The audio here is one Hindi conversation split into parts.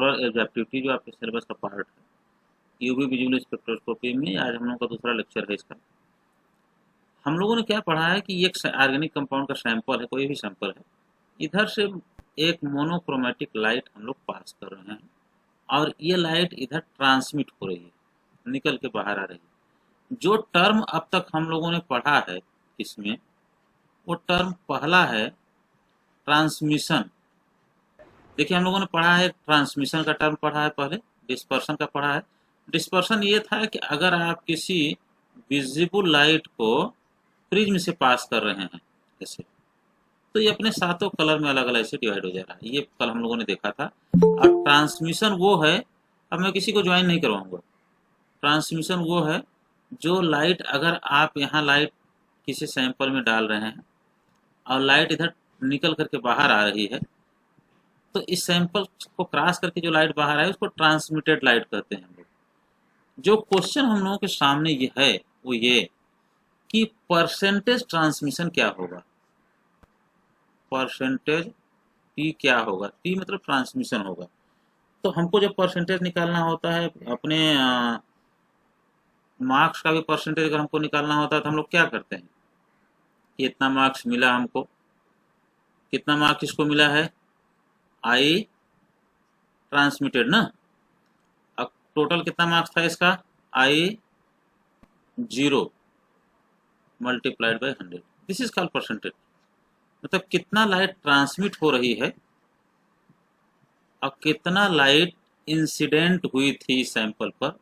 ऑटोरल एब्जॉर्प्टिविटी जो आपके सिलेबस का पार्ट है, यूवी विजुअल स्पेक्ट्रोस्कोपी में आज हम लोगों का दूसरा लेक्चर है इसका। हम लोगों ने क्या पढ़ा है कि एक ऑर्गेनिक कंपाउंड का सैंपल है, कोई भी सैंपल है, इधर से एक मोनोक्रोमेटिक लाइट हम लोग पास कर रहे हैं और ये लाइट इधर ट्रांसमिट हो रही है, निकल के बाहर आ रही है। जो टर्म अब तक हम लोगों ने पढ़ा है इसमें, वो टर्म पहला है ट्रांसमिशन। देखिए हम लोगों ने पढ़ा है ट्रांसमिशन का टर्म पढ़ा है, पहले डिस्पर्शन का पढ़ा है। डिस्पर्शन ये था कि अगर आप किसी विजिबल लाइट को प्रिज्म से पास कर रहे हैं ऐसे, तो ये अपने सातों कलर में अलग अलग से डिवाइड हो जा रहा है, ये कल हम लोगों ने देखा था। और ट्रांसमिशन वो है, अब मैं किसी को ज्वाइन नहीं करवाऊंगा, ट्रांसमिशन वो है जो लाइट, अगर आप यहाँ लाइट किसी सैंपल में डाल रहे हैं और लाइट इधर निकल करके बाहर आ रही है, तो इस सैंपल को क्रॉस करके जो लाइट बाहर आए उसको ट्रांसमिटेड लाइट कहते हैं हम लोग। जो क्वेश्चन हम लोगों के सामने ये है वो ये कि परसेंटेज ट्रांसमिशन क्या होगा, परसेंटेज टी क्या होगा, टी मतलब ट्रांसमिशन होगा। तो हमको जब परसेंटेज निकालना होता है अपने मार्क्स का भी परसेंटेज अगर हमको निकालना होता है तो हम लोग क्या करते हैं कि इतना मार्क्स मिला हमको, कितना मार्क्स इसको मिला है, आई ट्रांसमिटेड ना, अब टोटल कितना मार्क्स था इसका, आई 0 multiplied by 100, this is called percentage. मतलब कितना लाइट ट्रांसमिट हो रही है और कितना लाइट इंसिडेंट हुई थी सैंपल पर।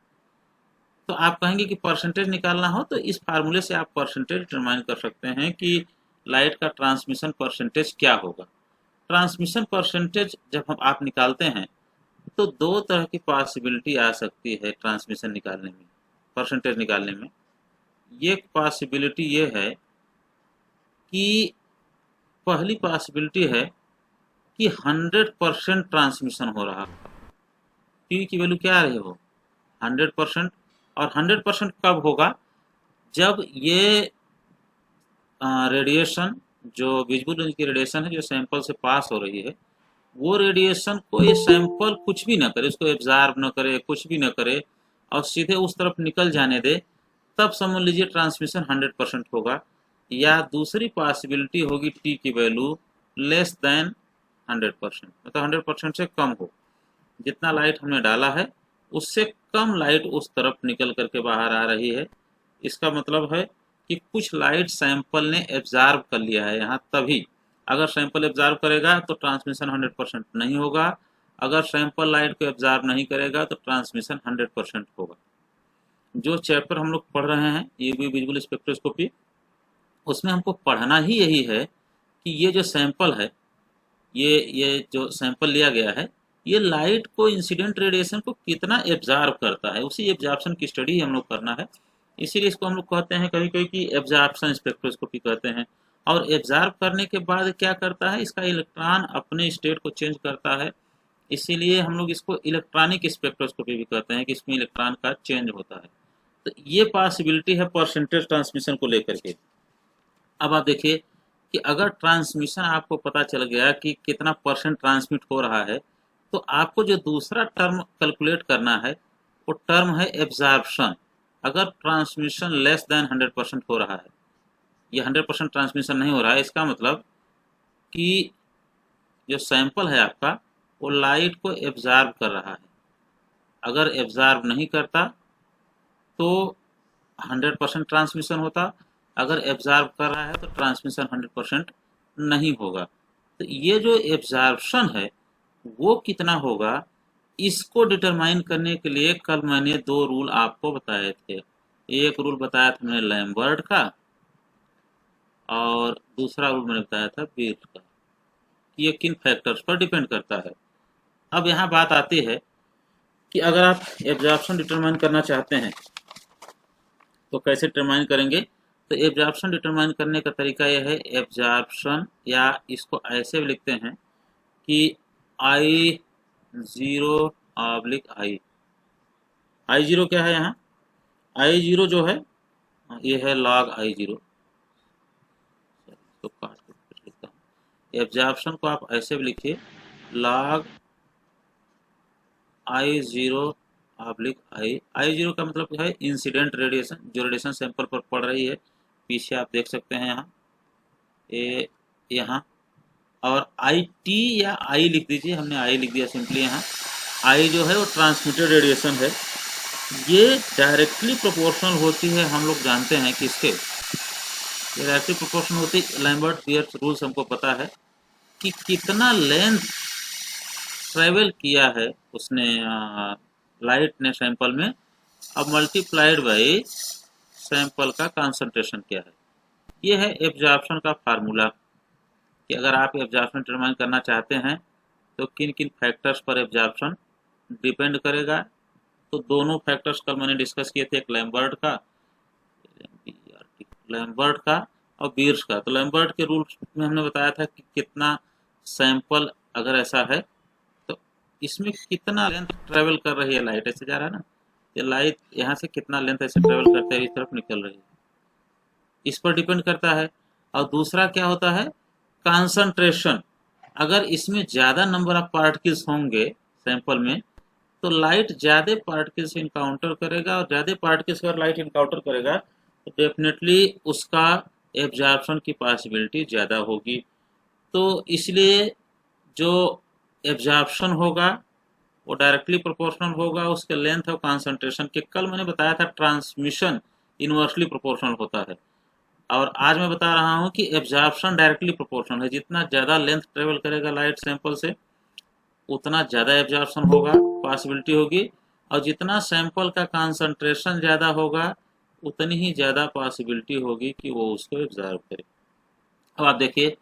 तो आप कहेंगे कि परसेंटेज निकालना हो तो इस फार्मूले से आप परसेंटेज डिटरमाइन कर सकते हैं कि लाइट का ट्रांसमिशन परसेंटेज क्या होगा। ट्रांसमिशन परसेंटेज जब हम आप निकालते हैं तो दो तरह की पॉसिबिलिटी आ सकती है ट्रांसमिशन निकालने में, परसेंटेज निकालने में। ये पॉसिबिलिटी ये है कि पहली पॉसिबिलिटी है कि 100% ट्रांसमिशन हो रहा है, टी की वैल्यू क्या आ रही हो 100%। और 100% कब होगा, जब ये रेडिएशन जो विजुअल रेंज की रेडिएशन है जो सैंपल से पास हो रही है, वो रेडिएशन को ये सैंपल कुछ भी ना करे, उसको एब्जॉर्ब ना करे, कुछ भी ना करे और सीधे उस तरफ निकल जाने दे, तब समझ लीजिए ट्रांसमिशन 100% होगा। या दूसरी पॉसिबिलिटी होगी टी की वैल्यू लेस देन 100%, मतलब 100% से कम हो, जितना लाइट हमने डाला है उससे कम लाइट उस तरफ निकल करके बाहर आ रही है। इसका मतलब है कि कुछ लाइट सैंपल ने एब्जॉर्ब कर लिया है यहाँ, तभी अगर सैंपल एब्जॉर्ब करेगा तो ट्रांसमिशन 100% नहीं होगा, अगर सैंपल लाइट को एब्जॉर्ब नहीं करेगा तो ट्रांसमिशन 100% होगा। जो चैप्टर हम लोग पढ़ रहे हैं यूवी विजुअल स्पेक्ट्रोस्कोपी, उसमें हमको पढ़ना ही यही है कि ये जो सैंपल है, ये जो सैंपल लिया गया है, ये लाइट को, इंसिडेंट रेडिएशन को कितना एब्जॉर्ब करता है, उसी एब्जॉर्प्शन की स्टडी हम लोग करना है। इसीलिए इसको हम लोग कहते हैं कभी कभी कि एब्जॉर्प्शन स्पेक्ट्रोस्कोपी कहते हैं। और एब्जॉर्ब करने के बाद क्या करता है, इसका इलेक्ट्रॉन अपने स्टेट को चेंज करता है, इसीलिए हम लोग इसको इलेक्ट्रॉनिक स्पेक्ट्रोस्कोपी भी कहते हैं कि इसमें इलेक्ट्रॉन का चेंज होता है। तो ये पॉसिबिलिटी है परसेंटेज ट्रांसमिशन को लेकर के। अब आप देखिए कि अगर ट्रांसमिशन आपको पता चल गया कि कितना परसेंट ट्रांसमिट हो रहा है, तो आपको जो दूसरा टर्म कैलकुलेट करना है वो टर्म है एब्जॉर्प्शन। अगर ट्रांसमिशन लेस देन 100% हो रहा है, ये 100% ट्रांसमिशन नहीं हो रहा है, इसका मतलब कि जो सैंपल है आपका वो लाइट को एब्जॉर्ब कर रहा है। अगर एब्जॉर्ब नहीं करता तो 100% ट्रांसमिशन होता, अगर एब्जॉर्ब कर रहा है तो ट्रांसमिशन 100% नहीं होगा। तो ये जो एब्जॉर्प्शन है वो कितना होगा, इसको डिटरमाइन करने के लिए कल मैंने दो रूल आपको बताए थे। एक रूल बताया था मैंने लैम्बर्ट का, और दूसरा रूल मैंने बताया था बीट का, कि ये किन फैक्टर्स पर डिपेंड करता है। अब यहाँ बात आती है कि अगर आप एब्जॉर्प्शन डिटरमाइन करना चाहते हैं तो कैसे डिटरमाइन करेंगे। तो एब्जॉर्प्शन डिटरमाइन करने का तरीका यह है, एब्जॉर्प्शन, या इसको ऐसे भी लिखते हैं कि आई 0 आई। आई 0 क्या है यहाँ, आई 0 जो है ये है log आई 0। तो काट के लिखता हूँ, एब्जॉर्प्शन को आप ऐसे भी लिखिए log I0/I का मतलब है इंसिडेंट रेडिएशन, जो रेडिएशन सैंपल पर पड़ रही है। पीछे आप देख सकते हैं यहाँ, ये यहाँ, और IT या I लिख दीजिए, हमने I लिख दिया सिंपली यहाँ। I जो है वो ट्रांसमिटेड रेडिएशन है, ये डायरेक्टली प्रोपोर्शनल होती है, हम लोग जानते हैं कि इसके ये डायरेक्टली प्रोपोर्शनल होती है। लैम्बर्ट बियर्स रूल्स हमको पता है कि कितना लेंथ ट्रेवल किया है उसने लाइट ने सैंपल में, अब मल्टीप्लाइड बाई सैंपल का कंसंट्रेशन क्या है। ये है एब्जॉर्प्शन का फार्मूला, कि अगर आप एब्जॉर्प्शन डिटरमाइन करना चाहते हैं तो किन किन फैक्टर्स पर एब्जॉर्प्शन डिपेंड करेगा। तो दोनों फैक्टर्स कल मैंने डिस्कस किए थे, एक लैम्बर्ट का और बीयर्स का। तो लैम्बर्ट के रूल्स में हमने बताया था कि कितना सैंपल अगर ऐसा है तो इसमें कितना लेंथ ट्रेवल कर रही है, लाइट ऐसे जा रहा है ना, ये लाइट यहाँ से कितना लेंथ ऐसे ट्रेवल करते हुए इस तरफ निकल रही है, इस पर डिपेंड करता है। और दूसरा क्या होता है, कंसंट्रेशन। अगर इसमें ज़्यादा नंबर ऑफ पार्टिकल्स होंगे सैंपल में तो लाइट ज़्यादा पार्टिकल्स इनकाउंटर करेगा, और ज़्यादा पार्टिकल्स अगर लाइट इनकाउंटर करेगा तो डेफिनेटली उसका एब्जॉर्प्शन की पॉसिबिलिटी ज़्यादा होगी। तो इसलिए जो एब्जॉर्प्शन होगा वो डायरेक्टली प्रोपोर्शनल होगा उसके लेंथ और कंसंट्रेशन के। कल मैंने बताया था ट्रांसमिशन इनवर्सली प्रोपोर्शनल होता है, और आज मैं बता रहा हूँ कि एब्जॉर्प्शन डायरेक्टली प्रोपोर्शनल है। जितना ज़्यादा लेंथ ट्रेवल करेगा लाइट सैंपल से उतना ज़्यादा एब्जॉर्प्शन होगा, पॉसिबिलिटी होगी, और जितना सैंपल का कंसंट्रेशन ज़्यादा होगा उतनी ही ज़्यादा पॉसिबिलिटी होगी कि वो उसको एब्जॉर्ब करे। अब आप देखिए,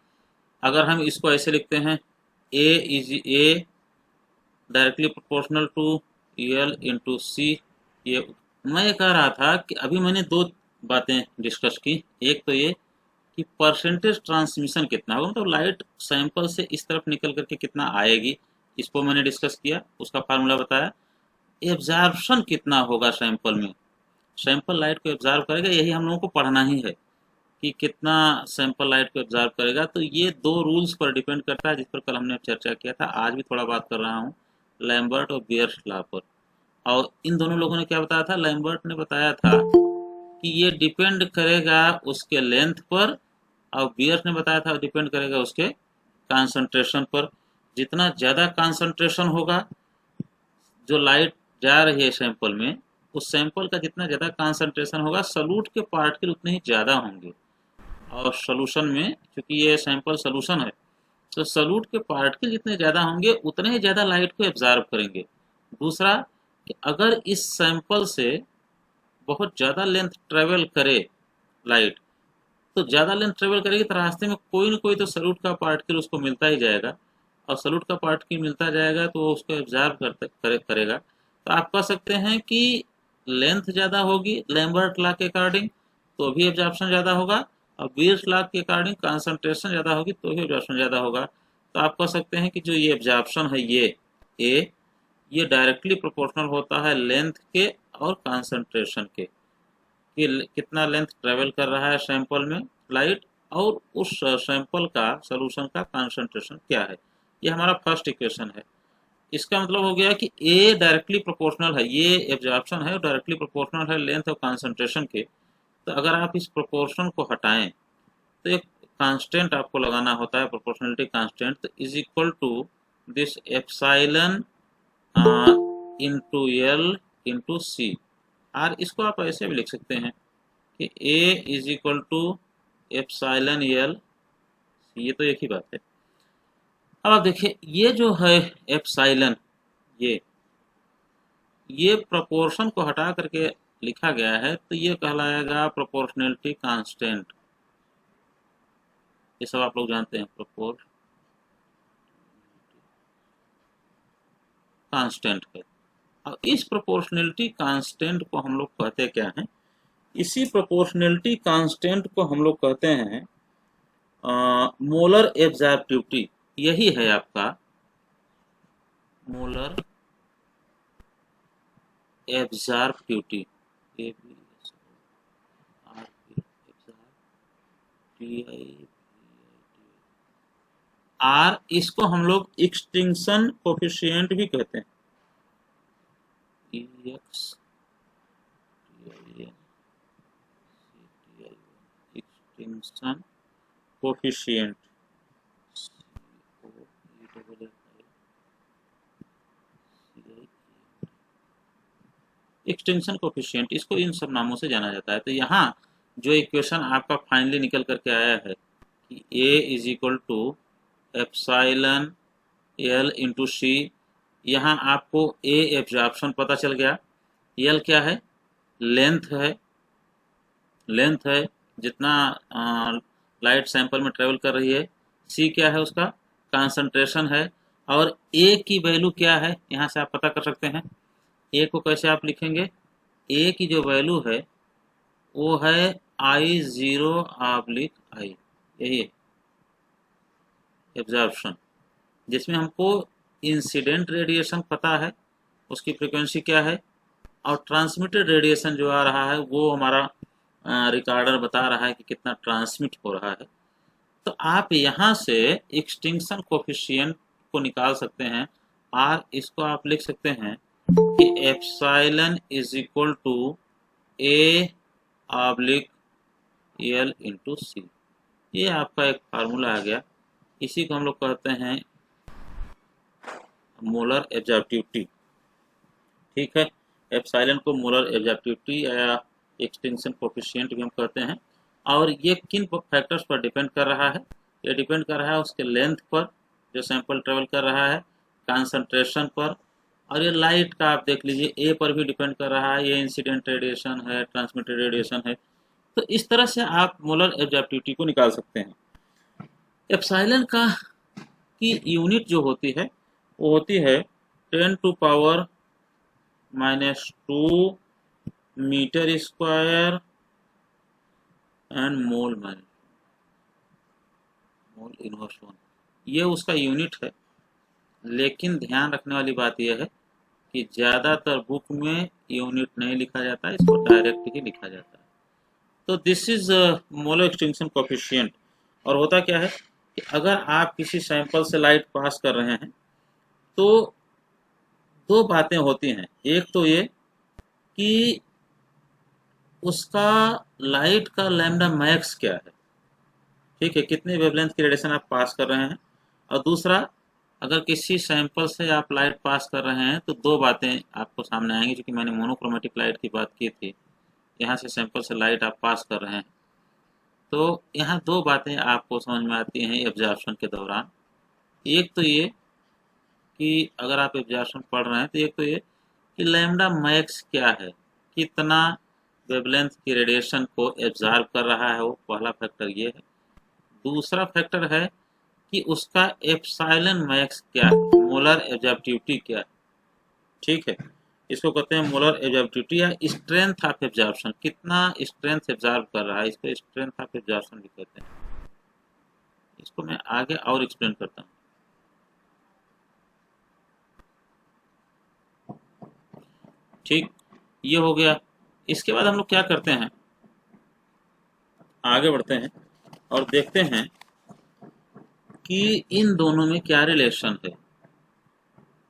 अगर हम इसको ऐसे लिखते हैं, A directly proportional to L into C. ये मैं ये कह रहा था कि अभी मैंने दो बातें डिस्कस की। एक तो ये कि परसेंटेज ट्रांसमिशन कितना होगा, मतलब लाइट सैंपल से इस तरफ निकल करके कितना आएगी, इसको मैंने डिस्कस किया, उसका फार्मूला बताया। एब्जॉर्प्शन कितना होगा सैंपल में, सैंपल लाइट को एब्जॉर्ब करेगा, यही हम लोगों को पढ़ना ही है कि कितना सैंपल लाइट को एब्जॉर्ब करेगा। तो ये दो रूल्स पर डिपेंड करता है जिस पर कल हमने चर्चा किया था। आज भी थोड़ा बात कर रहा हूँ लैम्बर्ट और बियर्स लॉ पर। और इन दोनों लोगों ने क्या बताया था, लैम्बर्ट ने बताया था कि ये डिपेंड करेगा उसके लेंथ पर, और बियर्स ने बताया था डिपेंड करेगा उसके कंसंट्रेशन पर। जितना ज़्यादा कंसंट्रेशन होगा, जो लाइट जा रही है सैंपल में, उस सैंपल का जितना ज़्यादा कंसंट्रेशन होगा सॉल्यूट के पार्टिकल उतने ही ज़्यादा होंगे। और सॉल्यूशन में, क्योंकि ये सैंपल सॉल्यूशन है, तो सॉल्यूट के पार्टिकल जितने ज़्यादा होंगे उतने ही ज़्यादा लाइट को एब्जॉर्ब करेंगे। दूसरा कि अगर इस सैंपल से बहुत ज़्यादा लेंथ ट्रेवल करे लाइट, तो ज़्यादा लेंथ ट्रेवल करेगी तो रास्ते में कोई ना कोई तो सॉल्यूट का पार्टिकल उसको मिलता ही जाएगा, और सॉल्यूट का पार्टिकल मिलता जाएगा तो वो उसको एब्जॉर्ब करेगा। तो आप कह सकते हैं कि लेंथ ज़्यादा होगी लैम्बर्ट लॉ के अकॉर्डिंग तो भी एब्जॉर्प्शन ज़्यादा होगा, और बियर्स लॉ के अकॉर्डिंग कंसंट्रेशन ज़्यादा होगी तो भी एब्जॉर्प्शन ज़्यादा होगा। तो आप कह सकते हैं कि जो ये एब्जॉर्प्शन है ये डायरेक्टली प्रोपोर्शनल होता है लेंथ के और कंसंट्रेशन के, कि कितना लेंथ ट्रेवल कर रहा है सैंपल में लाइट, और उस सैंपल का सॉल्यूशन का कंसंट्रेशन क्या है। ये हमारा फर्स्ट इक्वेशन है। इसका मतलब हो गया कि ए डायरेक्टली प्रोपोर्शनल है, ये एब्जॉर्प्शन है डायरेक्टली प्रोपोर्शनल है लेंथ और कंसंट्रेशन के। तो अगर आप इस प्रोपोर्शन को हटाएं तो एक कांस्टेंट आपको लगाना होता है, प्रोपोर्शनलिटी कांस्टेंट, तो is equal to this epsilon into L into C. और इसको आप ऐसे भी लिख सकते हैं कि A is equal to epsilon L, ये तो एक ही बात है। अब आप देखिए ये जो है एप्सिलॉन, ये ये प्रोपोर्शन को हटा करके लिखा गया है तो ये कहलाएगा प्रोपोर्शनलिटी कांस्टेंट। ये सब आप लोग जानते हैं, प्रोपोर कांस्टेंट है। और इस प्रोपोर्शनलिटी कांस्टेंट को हम लोग कहते क्या हैं, इसी प्रोपोर्शनलिटी कांस्टेंट को हम लोग कहते हैं मोलर एब्जॉर्प्टिविटी। यही है आपका मोलर एब्जॉर्प्टिविटी, आर, इसको हम लोग एक्सटिंक्शन कोफिशिएंट भी कहते हैं। EX extinction coefficient extension coefficient, इसको इन सब नामों से जाना जाता है। तो यहाँ जो इक्वेशन आपका फाइनली निकल करके आया है कि A is equal to epsilon L into C, यहाँ आपको A एब्जॉर्प्शन पता चल गया, L क्या है, लेंथ है जितना लाइट सैंपल में ट्रेवल कर रही है, C क्या है उसका कंसंट्रेशन है, और A की वैल्यू क्या है यहाँ से आप पता कर सकते हैं। A को कैसे आप लिखेंगे, A की जो वैल्यू है वो है I0/I, यही है एब्जॉर्प्शन, जिसमें हमको इंसिडेंट रेडिएशन पता है उसकी फ्रीक्वेंसी क्या है, और ट्रांसमिटेड रेडिएशन जो आ रहा है वो हमारा रिकॉर्डर बता रहा है कि कितना ट्रांसमिट हो रहा है। तो आप यहाँ से एक्सटिंक्शन कोफिशिएंट को निकाल सकते हैं, और इसको आप लिख सकते हैं कि epsilon is equal to A/L into C. ये आपका एक फार्मूला आ गया, इसी को हम लोग कहते हैं मोलर एब्जॉर्प्टिविटी। ठीक है, एप्सिलॉन को मोलर एब्जॉर्प्टिविटी या एक्सटिंक्शन कोफिशिएंट भी हम कहते हैं। और ये किन फैक्टर्स पर डिपेंड कर रहा है, ये डिपेंड कर रहा है उसके लेंथ पर जो सैंपल ट्रेवल कर रहा है, कंसंट्रेशन पर, और ये लाइट का आप देख लीजिए ए पर भी डिपेंड कर रहा है, ये इंसिडेंट रेडिएशन है, ट्रांसमिटेड रेडिएशन है। तो इस तरह से आप मोलर एब्जॉर्प्टिविटी को निकाल सकते हैं। एप्सिलॉन का की यूनिट जो होती है वो होती है 10⁻⁻² metre square and mole inverse 1, ये उसका यूनिट है। लेकिन ध्यान रखने वाली बात यह है कि ज़्यादातर बुक में यूनिट नहीं लिखा जाता है, इसको डायरेक्ट ही लिखा जाता है। तो this is molar extinction coefficient. और होता क्या है कि अगर आप किसी सैंपल से लाइट पास कर रहे हैं तो दो बातें होती हैं। एक तो ये कि उसका लाइट का लैम्डा मैक्स क्या है, ठीक है, कितने वेवलेंथ की रेडिएशन आप पास कर रहे हैं। और दूसरा, अगर किसी सैंपल से आप लाइट पास कर रहे हैं तो दो बातें आपको सामने आएंगी, क्योंकि मैंने मोनोक्रोमेटिक लाइट की बात की थी। यहाँ से सैंपल से लाइट आप पास कर रहे हैं तो यहाँ दो बातें आपको समझ में आती हैं एब्जॉर्प्शन के दौरान। एक तो ये कि अगर आप एब्जॉर्प्शन पढ़ रहे हैं तो एक तो ये कि लैम्डा मैक्स क्या है, कितना वेवलेंथ की रेडिएशन को एब्जॉर्ब कर रहा है, वो पहला फैक्टर ये है। दूसरा फैक्टर है कि उसका एप्सिलॉन मैक्स क्या है, मोलर एब्जॉर्प्टिविटी क्या है। ठीक है, इसको कहते हैं मोलर एब्जॉर्प्टिविटी या स्ट्रेंथ ऑफ एब्जॉर्प्शन, कितना स्ट्रेंथ एब्जॉर्ब कर रहा है, इसको स्ट्रेंथ ऑफ एब्जॉर्प्शन भी कहते हैं। इसको मैं आगे और एक्सप्लेन करता हूँ। ठीक, ये हो गया। इसके बाद हम लोग क्या करते हैं, आगे बढ़ते हैं और देखते हैं कि इन दोनों में क्या रिलेशन है,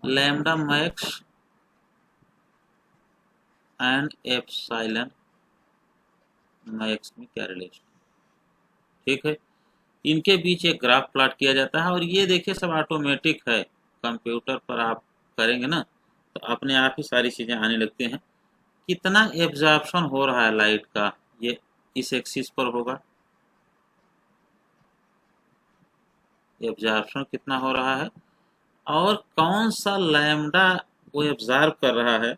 lambda max and epsilon max में क्या रिलेशन। ठीक है, इनके बीच एक ग्राफ प्लॉट किया जाता है, और ये देखिए सब ऑटोमेटिक है, कंप्यूटर पर आप करेंगे ना तो अपने आप ही सारी चीज़ें आने लगती हैं। कितना एब्जॉर्प्शन हो रहा है लाइट का, ये इस एक्सिस पर होगा, एब्जॉर्प्शन कितना हो रहा है, और कौन सा लैम्डा वो एब्जॉर्ब कर रहा है,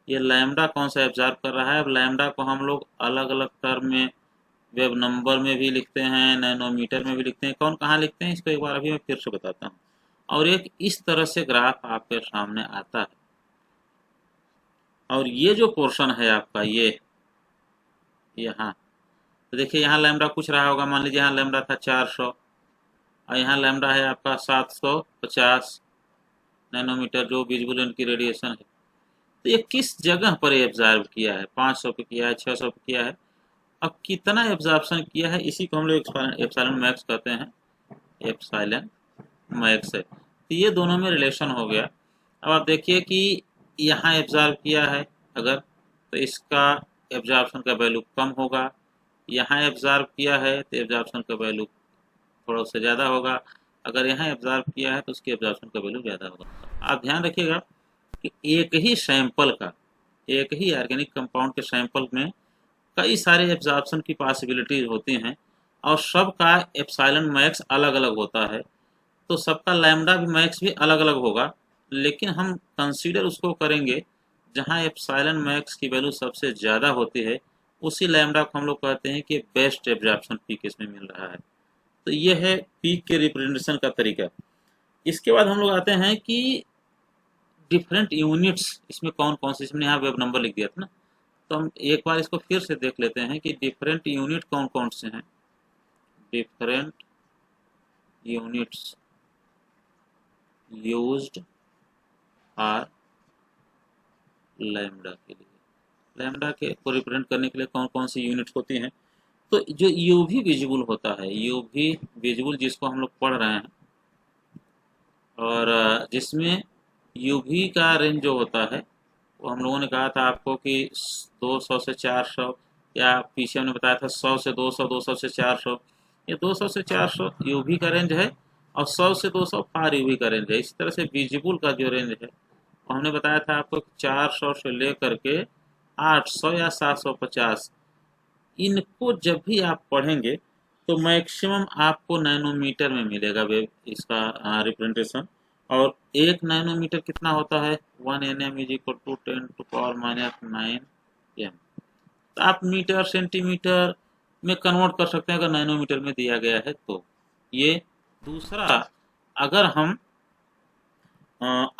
ये लैम्डा कौन सा एब्जॉर्ब कर रहा है। अब लैम्डा को हम लोग अलग अलग टर्म में, वेब नंबर में भी लिखते हैं, नैनोमीटर में भी लिखते हैं, कौन कहाँ लिखते हैं इसको एक बार अभी मैं फिर से बताता हूँ। और एक इस तरह से ग्राफ आपके सामने आता है, और ये जो पोर्शन है आपका ये यहाँ, तो देखिए यहाँ लैम्डा कुछ रहा होगा, मान लीजिए यहाँ लैम्डा था 400 और यहाँ लैम्डा है आपका 750 नैनोमीटर, जो विजिबल इनकी रेडिएशन है। तो ये किस जगह पर एब्जॉर्ब किया है, 500 पे किया है, 600 पे किया है, अब कितना एब्जॉर्प्शन किया है, इसी को हम लोग एप्सिलॉन मैक्स कहते हैं, एप्सिलॉन मैक्स है। तो ये दोनों में रिलेशन हो गया। अब आप देखिए कि यहाँ एब्जॉर्ब किया है अगर, तो इसका एब्जॉर्प्शन का वैल्यू कम होगा। यहाँ एब्जॉर्ब किया है तो एब्जॉर्प्शन का वैल्यू थोड़ा उससे ज़्यादा होगा। अगर यहाँ एब्जॉर्ब किया है तो उसकी एब्जॉर्प्शन का वैल्यू ज़्यादा होगा। आप ध्यान रखिएगा कि एक ही सैंपल का, एक ही ऑर्गेनिक कंपाउंड के सैंपल में कई सारे एब्जॉर्प्शन की पॉसिबिलिटीज होती हैं और सबका एप्सिलॉन मैक्स अलग अलग होता है, तो सबका लैम्डा भी मैक्स भी अलग अलग होगा। लेकिन हम कंसीडर उसको करेंगे जहाँ एप्सिलॉन मैक्स की वैल्यू सबसे ज़्यादा होती है, उसी लैम्डा को हम लोग कहते हैं कि बेस्ट एब्जॉर्प्शन पीक इसमें मिल रहा है। तो ये है पीक के रिप्रेजेंटेशन का तरीका। इसके बाद हम लोग आते हैं कि डिफरेंट यूनिट्स इसमें कौन कौन से, इसमें यहाँ वेब नंबर लिख दिया था ना, तो हम एक बार इसको फिर से देख लेते हैं कि डिफरेंट यूनिट कौन कौन से हैं। Different units used are lambda के लिए, लैम्डा के को रिप्रेजेंट करने के लिए कौन कौन सी यूनिट्स होती हैं। तो जो यूवी विजिबल होता है, यूवी विजिबल जिसको हम लोग पढ़ रहे हैं, और जिसमें यूवी का रेंज जो होता है वो हम लोगों ने कहा था आपको कि 200 से 400, या पीछे हमने बताया था 100 से 200, 200 से 400। ये 200 से 400 यूवी का रेंज है और 100 से 200 फार यूवी का रेंज है। इसी तरह से विजिबल का जो रेंज है वो हमने बताया था आपको 400 से लेकर के 800 या 750। इनको जब भी आप पढ़ेंगे तो मैक्सिमम आपको नैनोमीटर में मिलेगा वेव इसका रिप्रेजेंटेशन। और 1 नैनोमीटर कितना होता है, 1 nm is equal to 10⁻⁹ M. तो आप मीटर सेंटीमीटर में कन्वर्ट कर सकते हैं अगर नैनोमीटर में दिया गया है तो। ये दूसरा, अगर हम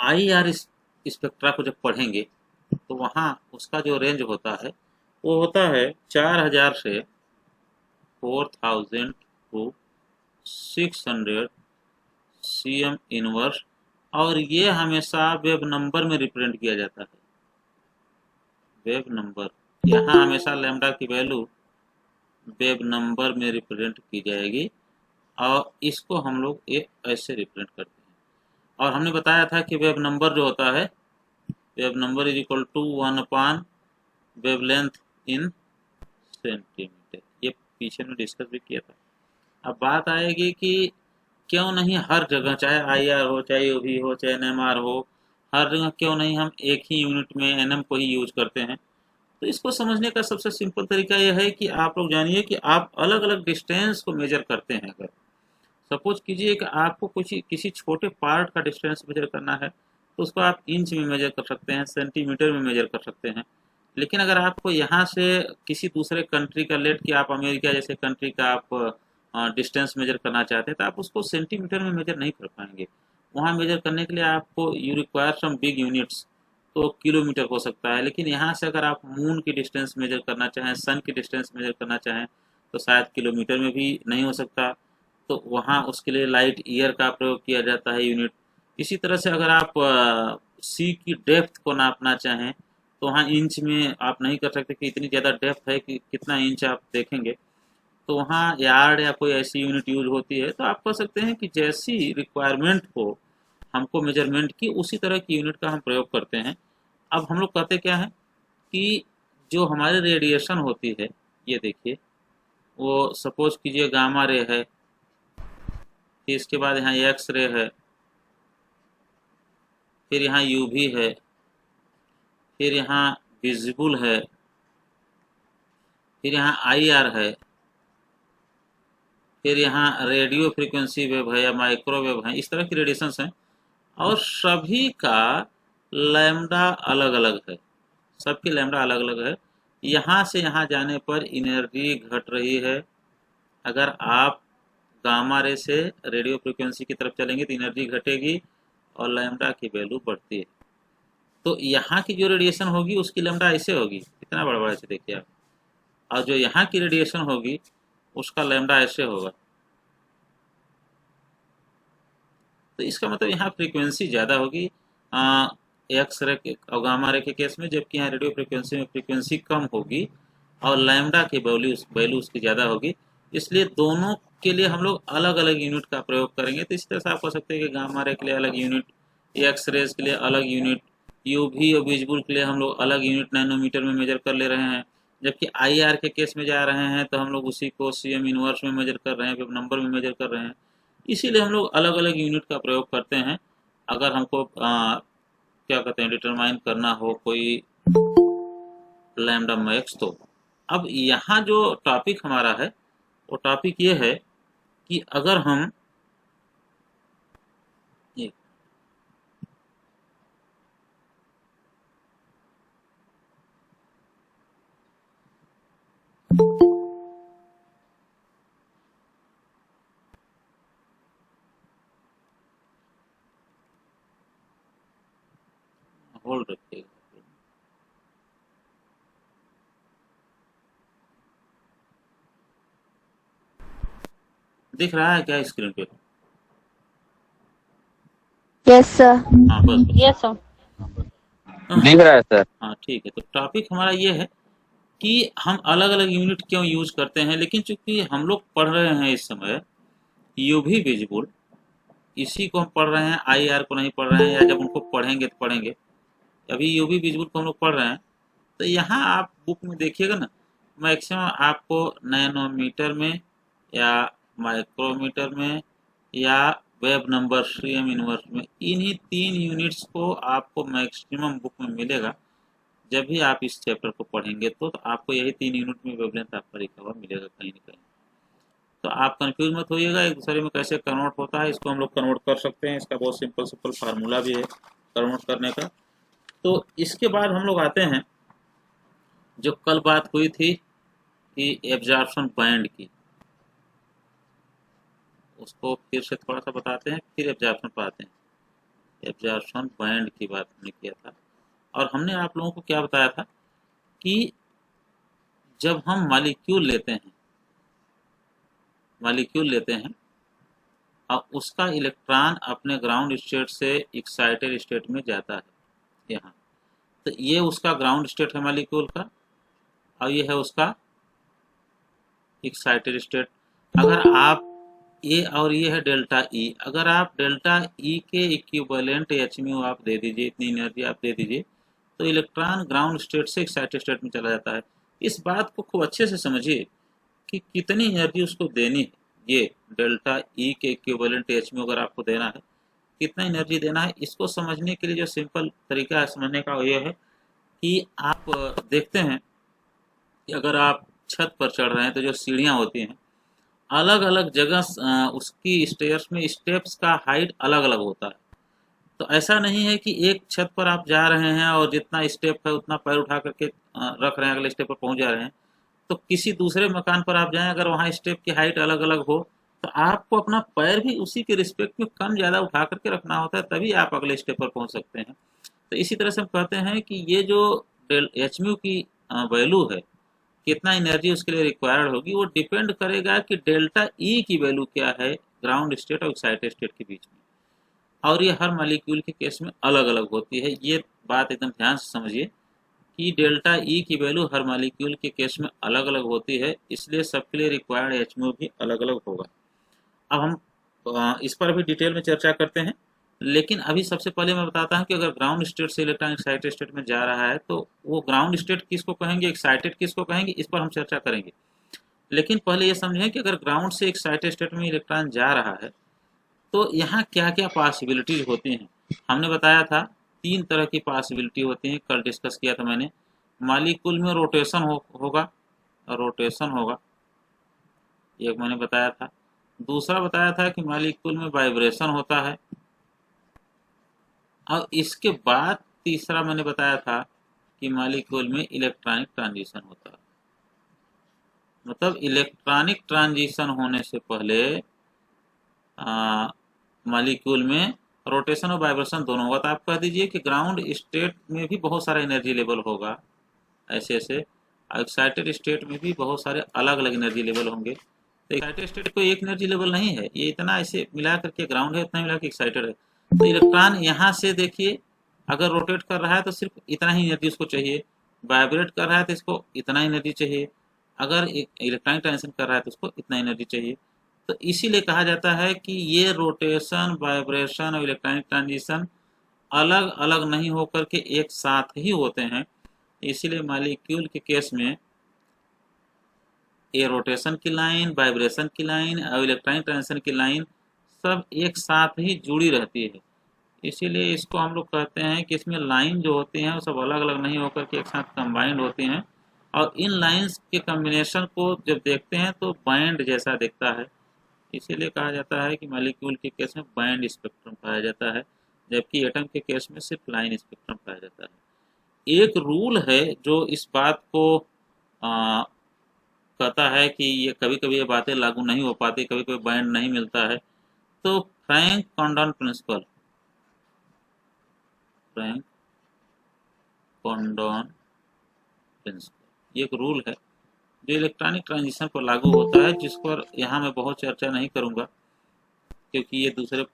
IR स्पेक्ट्रा को जब पढ़ेंगे तो वहाँ उसका जो रेंज होता है वो होता है 4000 से 4000 टू 600 cm इनवर्स, और ये हमेशा वेब नंबर में रिप्रेजेंट किया जाता है। वेब नंबर, यहाँ हमेशा लैम्डा की वैल्यू वेब नंबर में रिप्रेजेंट की जाएगी और इसको हम लोग ये ऐसे रिप्रेजेंट करते हैं। और हमने बताया था कि वेब नंबर जो होता है, wave number is equal to 1/, wavelength in centimetre. ये पीछे में डिस्कस भी किया था। अब बात आएगी कि क्यों नहीं हर जगह, चाहे IR हो, चाहे यूवी हो, चाहे NMR हो, हर जगह क्यों नहीं हम एक ही यूनिट में NM को ही यूज करते हैं। तो इसको समझने का सबसे सिंपल तरीका यह है कि आप लोग जानिए कि आप अलग अलग डिस्टेंस को मेजर करते हैं। अगर सपोज कीजिए कि आपको कुछ किसी छोटे पार्ट का डिस्टेंस मेजर करना है तो उसको आप इंच में मेजर कर सकते हैं, सेंटीमीटर में मेजर कर सकते हैं। लेकिन अगर आपको यहाँ से किसी दूसरे कंट्री का, लेट कि आप अमेरिका जैसे कंट्री का आप डिस्टेंस मेजर करना चाहते हैं तो आप उसको सेंटीमीटर में मेजर नहीं कर पाएंगे। वहाँ मेजर करने के लिए आपको you require some big units, तो किलोमीटर हो सकता है। लेकिन यहाँ से अगर आप मून की डिस्टेंस मेजर करना चाहें, सन की डिस्टेंस मेजर करना चाहें तो शायद किलोमीटर में भी नहीं हो सकता, तो वहाँ उसके लिए लाइट ईयर का प्रयोग किया जाता है यूनिट। इसी तरह से अगर आप सी की डेप्थ को नापना चाहें तो वहाँ इंच में आप नहीं कर सकते कि इतनी ज़्यादा डेप्थ है कि कितना इंच आप देखेंगे, तो वहाँ यार्ड या कोई ऐसी यूनिट यूज होती है। तो आप कह सकते हैं कि जैसी रिक्वायरमेंट हो हमको मेजरमेंट की, उसी तरह की यूनिट का हम प्रयोग करते हैं। अब हम लोग कहते क्या है कि जो हमारी रेडिएशन होती है, ये देखिए, वो सपोज कीजिए गामा रे है, फिर इसके बाद यहाँ एक्स रे है, फिर यहाँ यूवी है, फिर यहाँ विजिबल है, फिर यहाँ IR है, फिर यहाँ रेडियो फ्रीक्वेंसी वेव है या माइक्रोवेव है। इस तरह की रेडिएशंस हैं और सभी का लैम्डा अलग अलग है, सबकी लैम्डा अलग अलग है। यहाँ से यहाँ जाने पर एनर्जी घट रही है। अगर आप गामा रे से रेडियो फ्रीक्वेंसी की तरफ चलेंगे तो एनर्जी घटेगी और लैम्डा की वैल्यू बढ़ती है। तो यहाँ की जो रेडिएशन होगी उसकी लैम्डा ऐसे होगी, कितना बड़ा बड़ा ऐसे देखिए आप, और जो यहाँ की रेडिएशन होगी उसका लैम्डा ऐसे होगा। तो इसका मतलब यहाँ फ्रीक्वेंसी ज़्यादा होगी एक्स रे के और गामा रे के केस में, जबकि यहाँ रेडियो फ्रीक्वेंसी में फ्रीक्वेंसी कम होगी और लैम्डा की वैल्यू उसकी ज़्यादा होगी। इसलिए दोनों के लिए हम लोग अलग अलग यूनिट का प्रयोग करेंगे। तो इस तरह से आप कह सकते हैं कि गामा रे के लिए अलग यूनिट, एक्स रेज के लिए अलग यूनिट, यूवी और विजिबल के लिए हम लोग अलग यूनिट नैनोमीटर में मेजर कर ले रहे हैं, जबकि आईआर के केस में जा रहे हैं तो हम लोग उसी को सीएम इनवर्स में मेजर कर रहे हैं, वेब नंबर में मेजर कर रहे हैं। इसीलिए हम लोग अलग अलग यूनिट का प्रयोग करते हैं अगर हमको क्या कहते हैं डिटरमाइन करना हो कोई लैम्डा मैक्स। तो अब यहाँ जो टॉपिक हमारा है वो टॉपिक ये है कि अगर हम होल्ड रखिएगा, दिख रहा है क्या स्क्रीन पे? Yes sir. हाँ बस बस यस सर। दिख रहा है सर। हाँ ठीक है। तो टॉपिक हमारा ये है कि हम अलग अलग यूनिट क्यों यूज करते हैं, लेकिन चूंकि हम लोग पढ़ रहे हैं इस समय यूवी विजिबल, इसी को हम पढ़ रहे हैं, आईआर को नहीं पढ़ रहे हैं, या जब उनको पढ़ेंगे तो पढ़ेंगे। अभी यूवी विजिबल को हम लोग पढ़ रहे हैं। तो यहाँ आप बुक में देखिएगा ना, मैक्सिमम आपको नैनोमीटर में या माइक्रोमीटर में या वेब नंबर सीएम इनवर्स में, इन्हीं 3 यूनिट्स को आपको मैक्सिमम बुक में मिलेगा। जब भी आप इस चैप्टर को पढ़ेंगे तो आपको यही 3 यूनिट में वेवलेंथ आपका लिखा हुआ मिलेगा कहीं ना कहीं। तो आप कंफ्यूज मत होइएगा एक दूसरे में कैसे कन्वर्ट होता है, इसको हम लोग कन्वर्ट कर सकते हैं। इसका बहुत सिंपल सिंपल फार्मूला भी है कन्वर्ट करने का। तो इसके बाद हम लोग आते हैं जो कल बात हुई थी कि एब्जॉर्प्शन बैंड की, उसको फिर से थोड़ा सा बताते हैं, फिर एब्जॉर्प्शन पर आते हैं। एब्जॉर्प्शन बैंड की बात हमने किया था, और हमने आप लोगों को क्या बताया था कि जब हम मॉलिक्यूल लेते हैं और उसका इलेक्ट्रॉन अपने ग्राउंड स्टेट से एक्साइटेड स्टेट में जाता है यहाँ, तो ये उसका ग्राउंड स्टेट है मॉलिक्यूल का, और ये है उसका एक्साइटेड स्टेट। अगर आप ये और ये है डेल्टा ई, अगर आप डेल्टा ई के इक्विवेलेंट एच म्यू आप दे दीजिए, इतनी एनर्जी आप दे दीजिए, तो इलेक्ट्रॉन ग्राउंड स्टेट से एक्साइटेड स्टेट में चला जाता है। इस बात को खूब अच्छे से समझिए कि कितनी एनर्जी उसको देनी है। ये डेल्टा ई के इक्विवेलेंट एच म्यू अगर आपको देना है, कितना एनर्जी देना है, इसको समझने के लिए जो सिंपल तरीका है समझने का वो ये है कि आप देखते हैं कि अगर आप छत पर चढ़ रहे हैं तो जो सीढ़ियाँ होती हैं अलग अलग जगह उसकी स्टेयर्स में स्टेप्स का हाइट अलग अलग होता है। तो ऐसा नहीं है कि एक छत पर आप जा रहे हैं और जितना स्टेप है उतना पैर उठा करके रख रहे हैं, अगले स्टेप पर पहुंच जा रहे हैं। तो किसी दूसरे मकान पर आप जाएं, अगर वहाँ स्टेप की हाइट अलग अलग हो तो आपको अपना पैर भी उसी के रिस्पेक्ट में कम ज़्यादा उठा करके रखना होता है, तभी आप अगले स्टेप पर पहुंच सकते हैं। तो इसी तरह से हम कहते हैं कि ये जो एच म्यू की वैल्यू है, कितना एनर्जी उसके लिए रिक्वायर्ड होगी, वो डिपेंड करेगा कि डेल्टा ई की वैल्यू क्या है ग्राउंड स्टेट और एक्साइटेड स्टेट के बीच में। और ये हर मॉलिक्यूल के केस में अलग अलग होती है। ये बात एकदम ध्यान से समझिए कि डेल्टा ई की वैल्यू हर मॉलिक्यूल के केस में अलग अलग होती है, इसलिए सबके लिए रिक्वायर्ड एच म्यू भी अलग अलग होगा। अब हम इस पर भी डिटेल में चर्चा करते हैं, लेकिन अभी सबसे पहले मैं बताता हूँ कि अगर ग्राउंड स्टेट से इलेक्ट्रॉन एक्साइटेड स्टेट में जा रहा है तो वो ग्राउंड स्टेट किसको कहेंगे, एक्साइटेड किसको कहेंगे, इस पर हम चर्चा करेंगे। लेकिन पहले ये समझें कि अगर ग्राउंड से एक्साइटेड स्टेट में इलेक्ट्रॉन जा रहा है तो यहाँ क्या क्या पॉसिबिलिटीज होती हैं। हमने बताया था 3 तरह की पॉसिबिलिटी होती हैं, कल डिस्कस किया था मैंने। मॉलिक्यूल में रोटेशन होगा, एक मैंने बताया था। दूसरा बताया था कि मॉलिक्यूल में वाइब्रेशन होता है, और इसके बाद तीसरा मैंने बताया था कि मॉलिक्यूल में इलेक्ट्रॉनिक ट्रांजिशन होता है। मतलब इलेक्ट्रॉनिक ट्रांजिशन होने से पहले मॉलिक्यूल में रोटेशन और वाइब्रेशन दोनों होगा। तो आप कह दीजिए कि ग्राउंड स्टेट में भी बहुत सारा एनर्जी लेवल होगा, ऐसे ऐसे एक्साइटेड स्टेट में भी बहुत सारे अलग अलग एनर्जी लेवल होंगे। तो एक्साइटेड स्टेट कोई एक एनर्जी लेवल नहीं है, ये इतना ऐसे मिला करके ग्राउंड है, उतना मिला के एक्साइटेड है। तो इलेक्ट्रॉन यहाँ से देखिए अगर रोटेट कर रहा है तो सिर्फ इतना ही एनर्जी उसको चाहिए, वाइब्रेट कर रहा है तो इसको इतना एनर्जी चाहिए, अगर इलेक्ट्रॉनिक ट्रांजिशन कर रहा है तो उसको इतना एनर्जी चाहिए। तो इसीलिए कहा जाता है कि ये रोटेशन, वाइब्रेशन और इलेक्ट्रॉनिक ट्रांजिशन अलग अलग नहीं होकर के एक साथ ही होते हैं। इसीलिए मॉलिक्यूल के केस में ये रोटेशन की लाइन, वाइब्रेशन की लाइन और इलेक्ट्रॉनिक ट्रांजिशन की लाइन सब एक साथ ही जुड़ी रहती है। इसीलिए इसको हम लोग कहते हैं कि इसमें लाइन जो होती हैं वो सब अलग अलग नहीं होकर के एक साथ कंबाइंड होती हैं, और इन लाइंस के कॉम्बिनेशन को जब देखते हैं तो बैंड जैसा दिखता है। इसीलिए कहा जाता है कि मॉलिक्यूल के केस में बैंड स्पेक्ट्रम पाया जाता है, जबकि एटम के केस में सिर्फ लाइन स्पेक्ट्रम पाया जाता है। एक रूल है जो इस बात को आ, कहता है कि ये कभी कभी ये बातें लागू नहीं हो पाती, कभी कभी बैंड नहीं मिलता है। तो Franck Condon principle, Franck Condon principle ये एक रूल है जो इलेक्ट्रॉनिक ट्रांजिशन पर लागू होता है, जिस पर यहाँ मैं बहुत चर्चा नहीं करूँगा क्योंकि ये दूसरे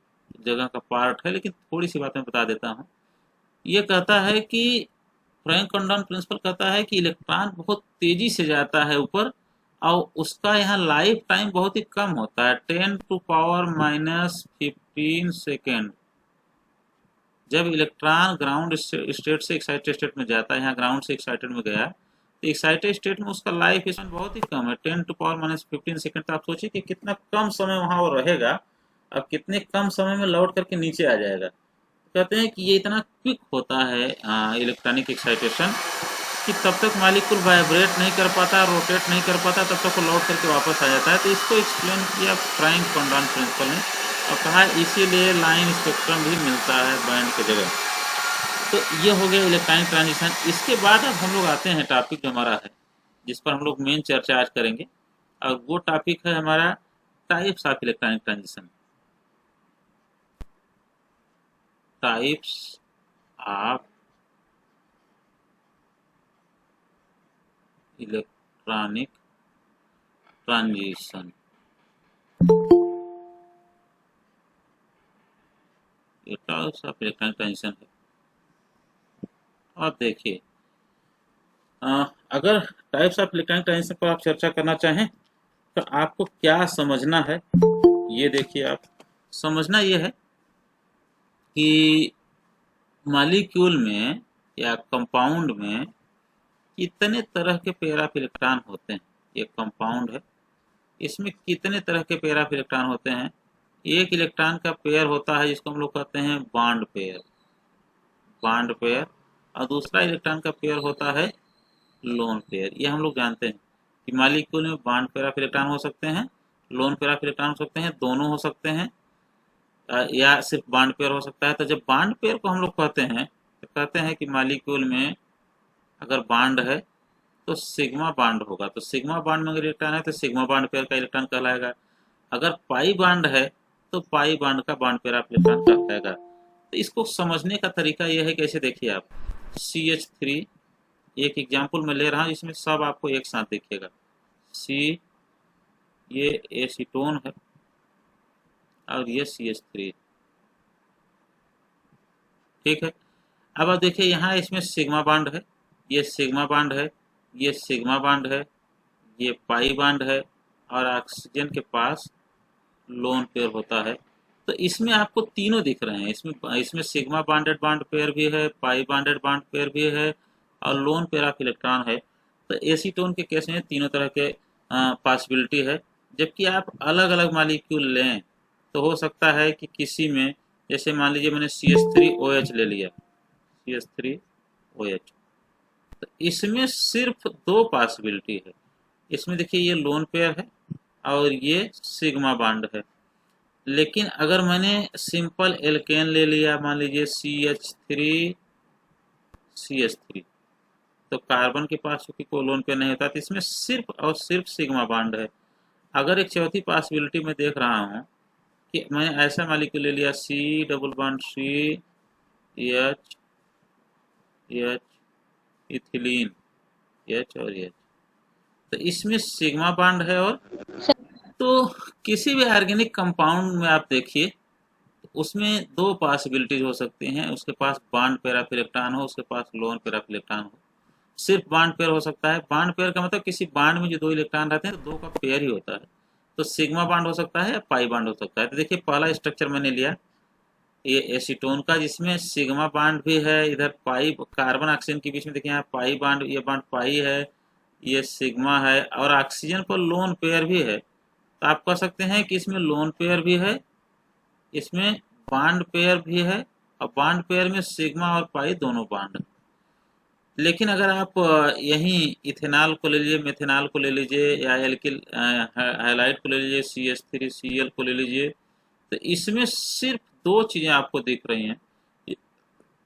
जगह का पार्ट है, लेकिन थोड़ी सी बात मैं बता देता हूँ। ये कहता है कि फ्रैंक कॉन्डन प्रिंसिपल कहता है कि इलेक्ट्रॉन बहुत तेजी से जाता है ऊपर, और उसका यहाँ लाइफ टाइम बहुत ही कम होता है, 10⁻⁻15 सेकेंड। जब इलेक्ट्रॉन ग्राउंड स्टेट से एक्साइटेड स्टेट में जाता है, यहाँ ग्राउंड से एक्साइटेड में गया, तो एक्साइटेड स्टेट में उसका लाइफ स्पैन बहुत ही कम है, 10⁻⁻15 सेकेंड। तो आप सोचिए कि कितना कम समय वहाँ वो रहेगा, अब कितने कम समय में लौट करके नीचे आ जाएगा। कहते हैं कि ये इतना क्विक होता है इलेक्ट्रॉनिक एक्साइटेशन कि तब तक मॉलिक्यूल वाइब्रेट नहीं कर पाता, रोटेट नहीं कर पाता, तब तक वो लौट करके वापस आ जाता है। तो इसको एक्सप्लेन किया फ्रैंक कॉन्डन प्रिंसिपल ने और कहा इसीलिए लाइन स्पेक्ट्रम भी मिलता है बैंड की जगह। तो ये हो गया इलेक्ट्रॉनिक ट्रांजिशन। इसके बाद अब हम लोग आते हैं टॉपिक जो हमारा है, जिस पर हम लोग मेन चर्चा आज करेंगे, और वो टॉपिक है हमारा types of electronic transition. Types of electronic transition. ये टाइप्स ऑफ इलेक्ट्रॉनिक ट्रांजिशन है। और देखिए, अगर टाइप्स ऑफ इलेक्ट्रॉनिक ट्रांजिशन पर आप चर्चा करना चाहें तो आपको क्या समझना है, ये देखिए। आप समझना ये है कि मॉलिक्यूल में या कंपाउंड में कितने तरह के पेयर ऑफ इलेक्ट्रॉन होते हैं। ये कंपाउंड है, इसमें कितने तरह के पेयर ऑफ इलेक्ट्रॉन होते हैं। एक इलेक्ट्रॉन का पेयर होता है जिसको हम लोग कहते हैं बॉन्ड पेयर, बॉन्ड पेयर, और दूसरा इलेक्ट्रॉन का पेयर होता है लोन पेयर। ये हम लोग जानते हैं कि मॉलिक्यूल में बॉन्ड पेयर ऑफ इलेक्ट्रॉन हो सकते हैं, लोन पेयर ऑफ इलेक्ट्रॉन हो सकते हैं, दोनों हो सकते हैं, या सिर्फ बॉन्ड पेयर हो सकता है। तो जब बॉन्ड पेयर को हम लोग कहते हैं तो कहते हैं कि मॉलिक्यूल में अगर बॉन्ड है तो सिग्मा बॉन्ड होगा, तो सिग्मा बॉन्ड में अगर इलेक्ट्रॉन है तो सिग्मा बॉन्ड पेयर का इलेक्ट्रॉन कहलाएगा। अगर पाई बॉन्ड है तो पाई बॉन्ड का बॉन्ड पेयर ऑफ इलेक्ट्रॉन कहलाएगा। तो इसको समझने का तरीका यह है, कैसे देखिए आप, CH3 एक एग्जाम्पल मैं ले रहा हूँ जिसमें सब आपको एक साथ दिखेगा। C ये एसीटोन है और ये CH3, ठीक है। अब आप देखिए यहाँ इसमें सिग्मा बॉन्ड है, ये सिग्मा बॉन्ड है, ये सिग्मा बॉन्ड है, ये पाई बॉन्ड है, और ऑक्सीजन के पास लोन पेयर होता है। तो इसमें आपको तीनों दिख रहे हैं, इसमें इसमें सिग्मा बॉन्डेड बॉन्ड पेयर भी है, पाई बॉन्डेड बॉन्ड पेयर भी है, और लोन पेयर ऑफ इलेक्ट्रॉन है। तो एसीटोन के केस में तीनों तरह के पॉसिबिलिटी है। जबकि आप अलग अलग मॉलिक्यूल लें तो हो सकता है कि किसी में, जैसे मान लीजिए मैंने CH3OH ले लिया, CH3OH, तो इसमें सिर्फ दो पॉसिबिलिटी है। इसमें देखिए ये लोन पेयर है और ये सिग्मा बॉन्ड है। लेकिन अगर मैंने सिंपल एल्केन ले लिया, मान लीजिए CH3CH3, तो कार्बन के पास चूंकि कोई लोन पेयर नहीं होता, तो इसमें सिर्फ और सिर्फ सिग्मा बॉन्ड है। अगर एक चौथी पॉसिबिलिटी में देख रहा हूँ कि मैंने ऐसा मॉलिक्यूल ले लिया C∬C H इथिलीन, H और H, तो इसमें सिग्मा बॉन्ड है। और तो किसी भी ऑर्गेनिक कंपाउंड में आप देखिए, उसमें दो पॉसिबिलिटीज हो सकती हैं, उसके पास बॉन्ड पेयर ऑफ इलेक्ट्रॉन हो, उसके पास लोन पेयर ऑफ इलेक्ट्रॉन हो। सिर्फ बॉन्ड पेयर हो सकता है। बॉन्ड पेयर का मतलब किसी बॉन्ड में जो दो इलेक्ट्रॉन रहते हैं तो दो का पेयर ही होता है। तो सिग्मा बॉन्ड हो सकता है या पाई बॉन्ड हो सकता है। तो देखिए पहला स्ट्रक्चर मैंने लिया ये एसीटोन का जिसमें सिग्मा बांड भी है, इधर पाई कार्बन ऑक्सीजन के बीच में देखिए यहाँ पाई बांड, ये बांड पाई है, ये सिग्मा है, और ऑक्सीजन पर लोन पेयर भी है। तो आप कह सकते हैं कि इसमें लोन पेयर भी है, इसमें बांड पेयर भी है, और बांड पेयर में सिग्मा और पाई दोनों बांड। लेकिन अगर आप यहीं इथेनॉल को ले लीजिए, मेथेनॉल को ले लीजिए, या एल्किल हाइलाइट को ले लीजिए, CH3Cl को ले लीजिए, तो इसमें सिर्फ दो चीजें आपको दिख रही हैं,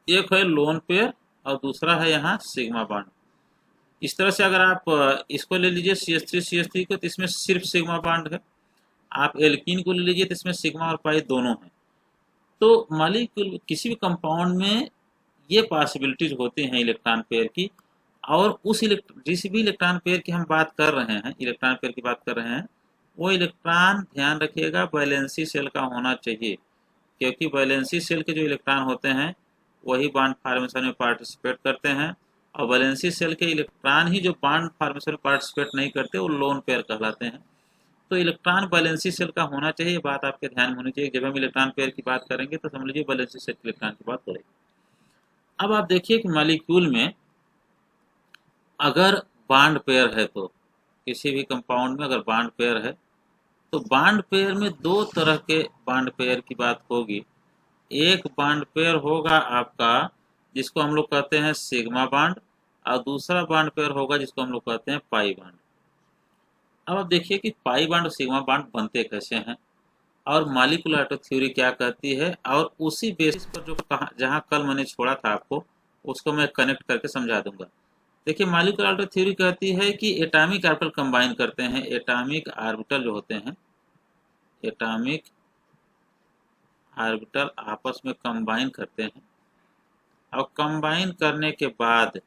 एक है लोन पेयर और दूसरा है यहाँ सिग्मा बांड। इस तरह से अगर आप इसको ले लीजिए CH3 को, तो इसमें सिर्फ सिग्मा बांड है। आप एल्कीन को ले लीजिए तो इसमें सिग्मा और पाई दोनों हैं। तो मॉलिक्यूल किसी भी कंपाउंड में ये पॉसिबिलिटीज होती हैं इलेक्ट्रॉन पेयर की, और उस जिस भी इलेक्ट्रॉन पेयर की हम बात कर रहे हैं, इलेक्ट्रॉन पेयर की बात कर रहे हैं, वो इलेक्ट्रॉन ध्यान रखिएगा वैलेंसी शेल का होना चाहिए, क्योंकि वैलेंसी शेल के जो इलेक्ट्रॉन होते हैं वही बांड फॉर्मेशन में पार्टिसिपेट करते हैं, और वैलेंसी शेल के इलेक्ट्रॉन ही जो बांड फॉर्मेशन में पार्टिसिपेट नहीं करते वो लोन पेयर कहलाते हैं। तो इलेक्ट्रॉन वैलेंसी शेल का होना चाहिए, ये बात आपके ध्यान में होनी चाहिए। जब हम इलेक्ट्रॉन पेयर की बात करेंगे तो समझ लीजिए वैलेंसी शेल के इलेक्ट्रॉन की बात करेंगे। अब आप देखिए कि मॉलिक्यूल में अगर बांड पेयर है, तो किसी भी कंपाउंड में अगर बांड पेयर है, तो बांड पेयर में दो तरह के बांड पेयर की बात होगी। एक बांड पेयर होगा आपका जिसको हम लोग कहते हैं सिग्मा बांड, और दूसरा बांड पेयर होगा जिसको हम लोग कहते हैं पाई बांड। अब आप देखिए कि पाई बांड और सिग्मा बांड बनते कैसे हैं, और मॉलिक्यूलर एटॉमिक थ्योरी क्या कहती है, और उसी बेसिस पर जो कहा जहाँ कल मैंने छोड़ा था आपको, उसको मैं कनेक्ट करके समझा दूंगा। देखिए मॉलिक्यूलर एटॉमिक थ्योरी कहती है कि एटॉमिक ऑर्बिटल कंबाइन करते हैं, एटॉमिक ऑर्बिटल जो होते हैं, एटॉमिक ऑर्बिटल आपस में कंबाइन करते हैं, और कंबाइन करने के बाद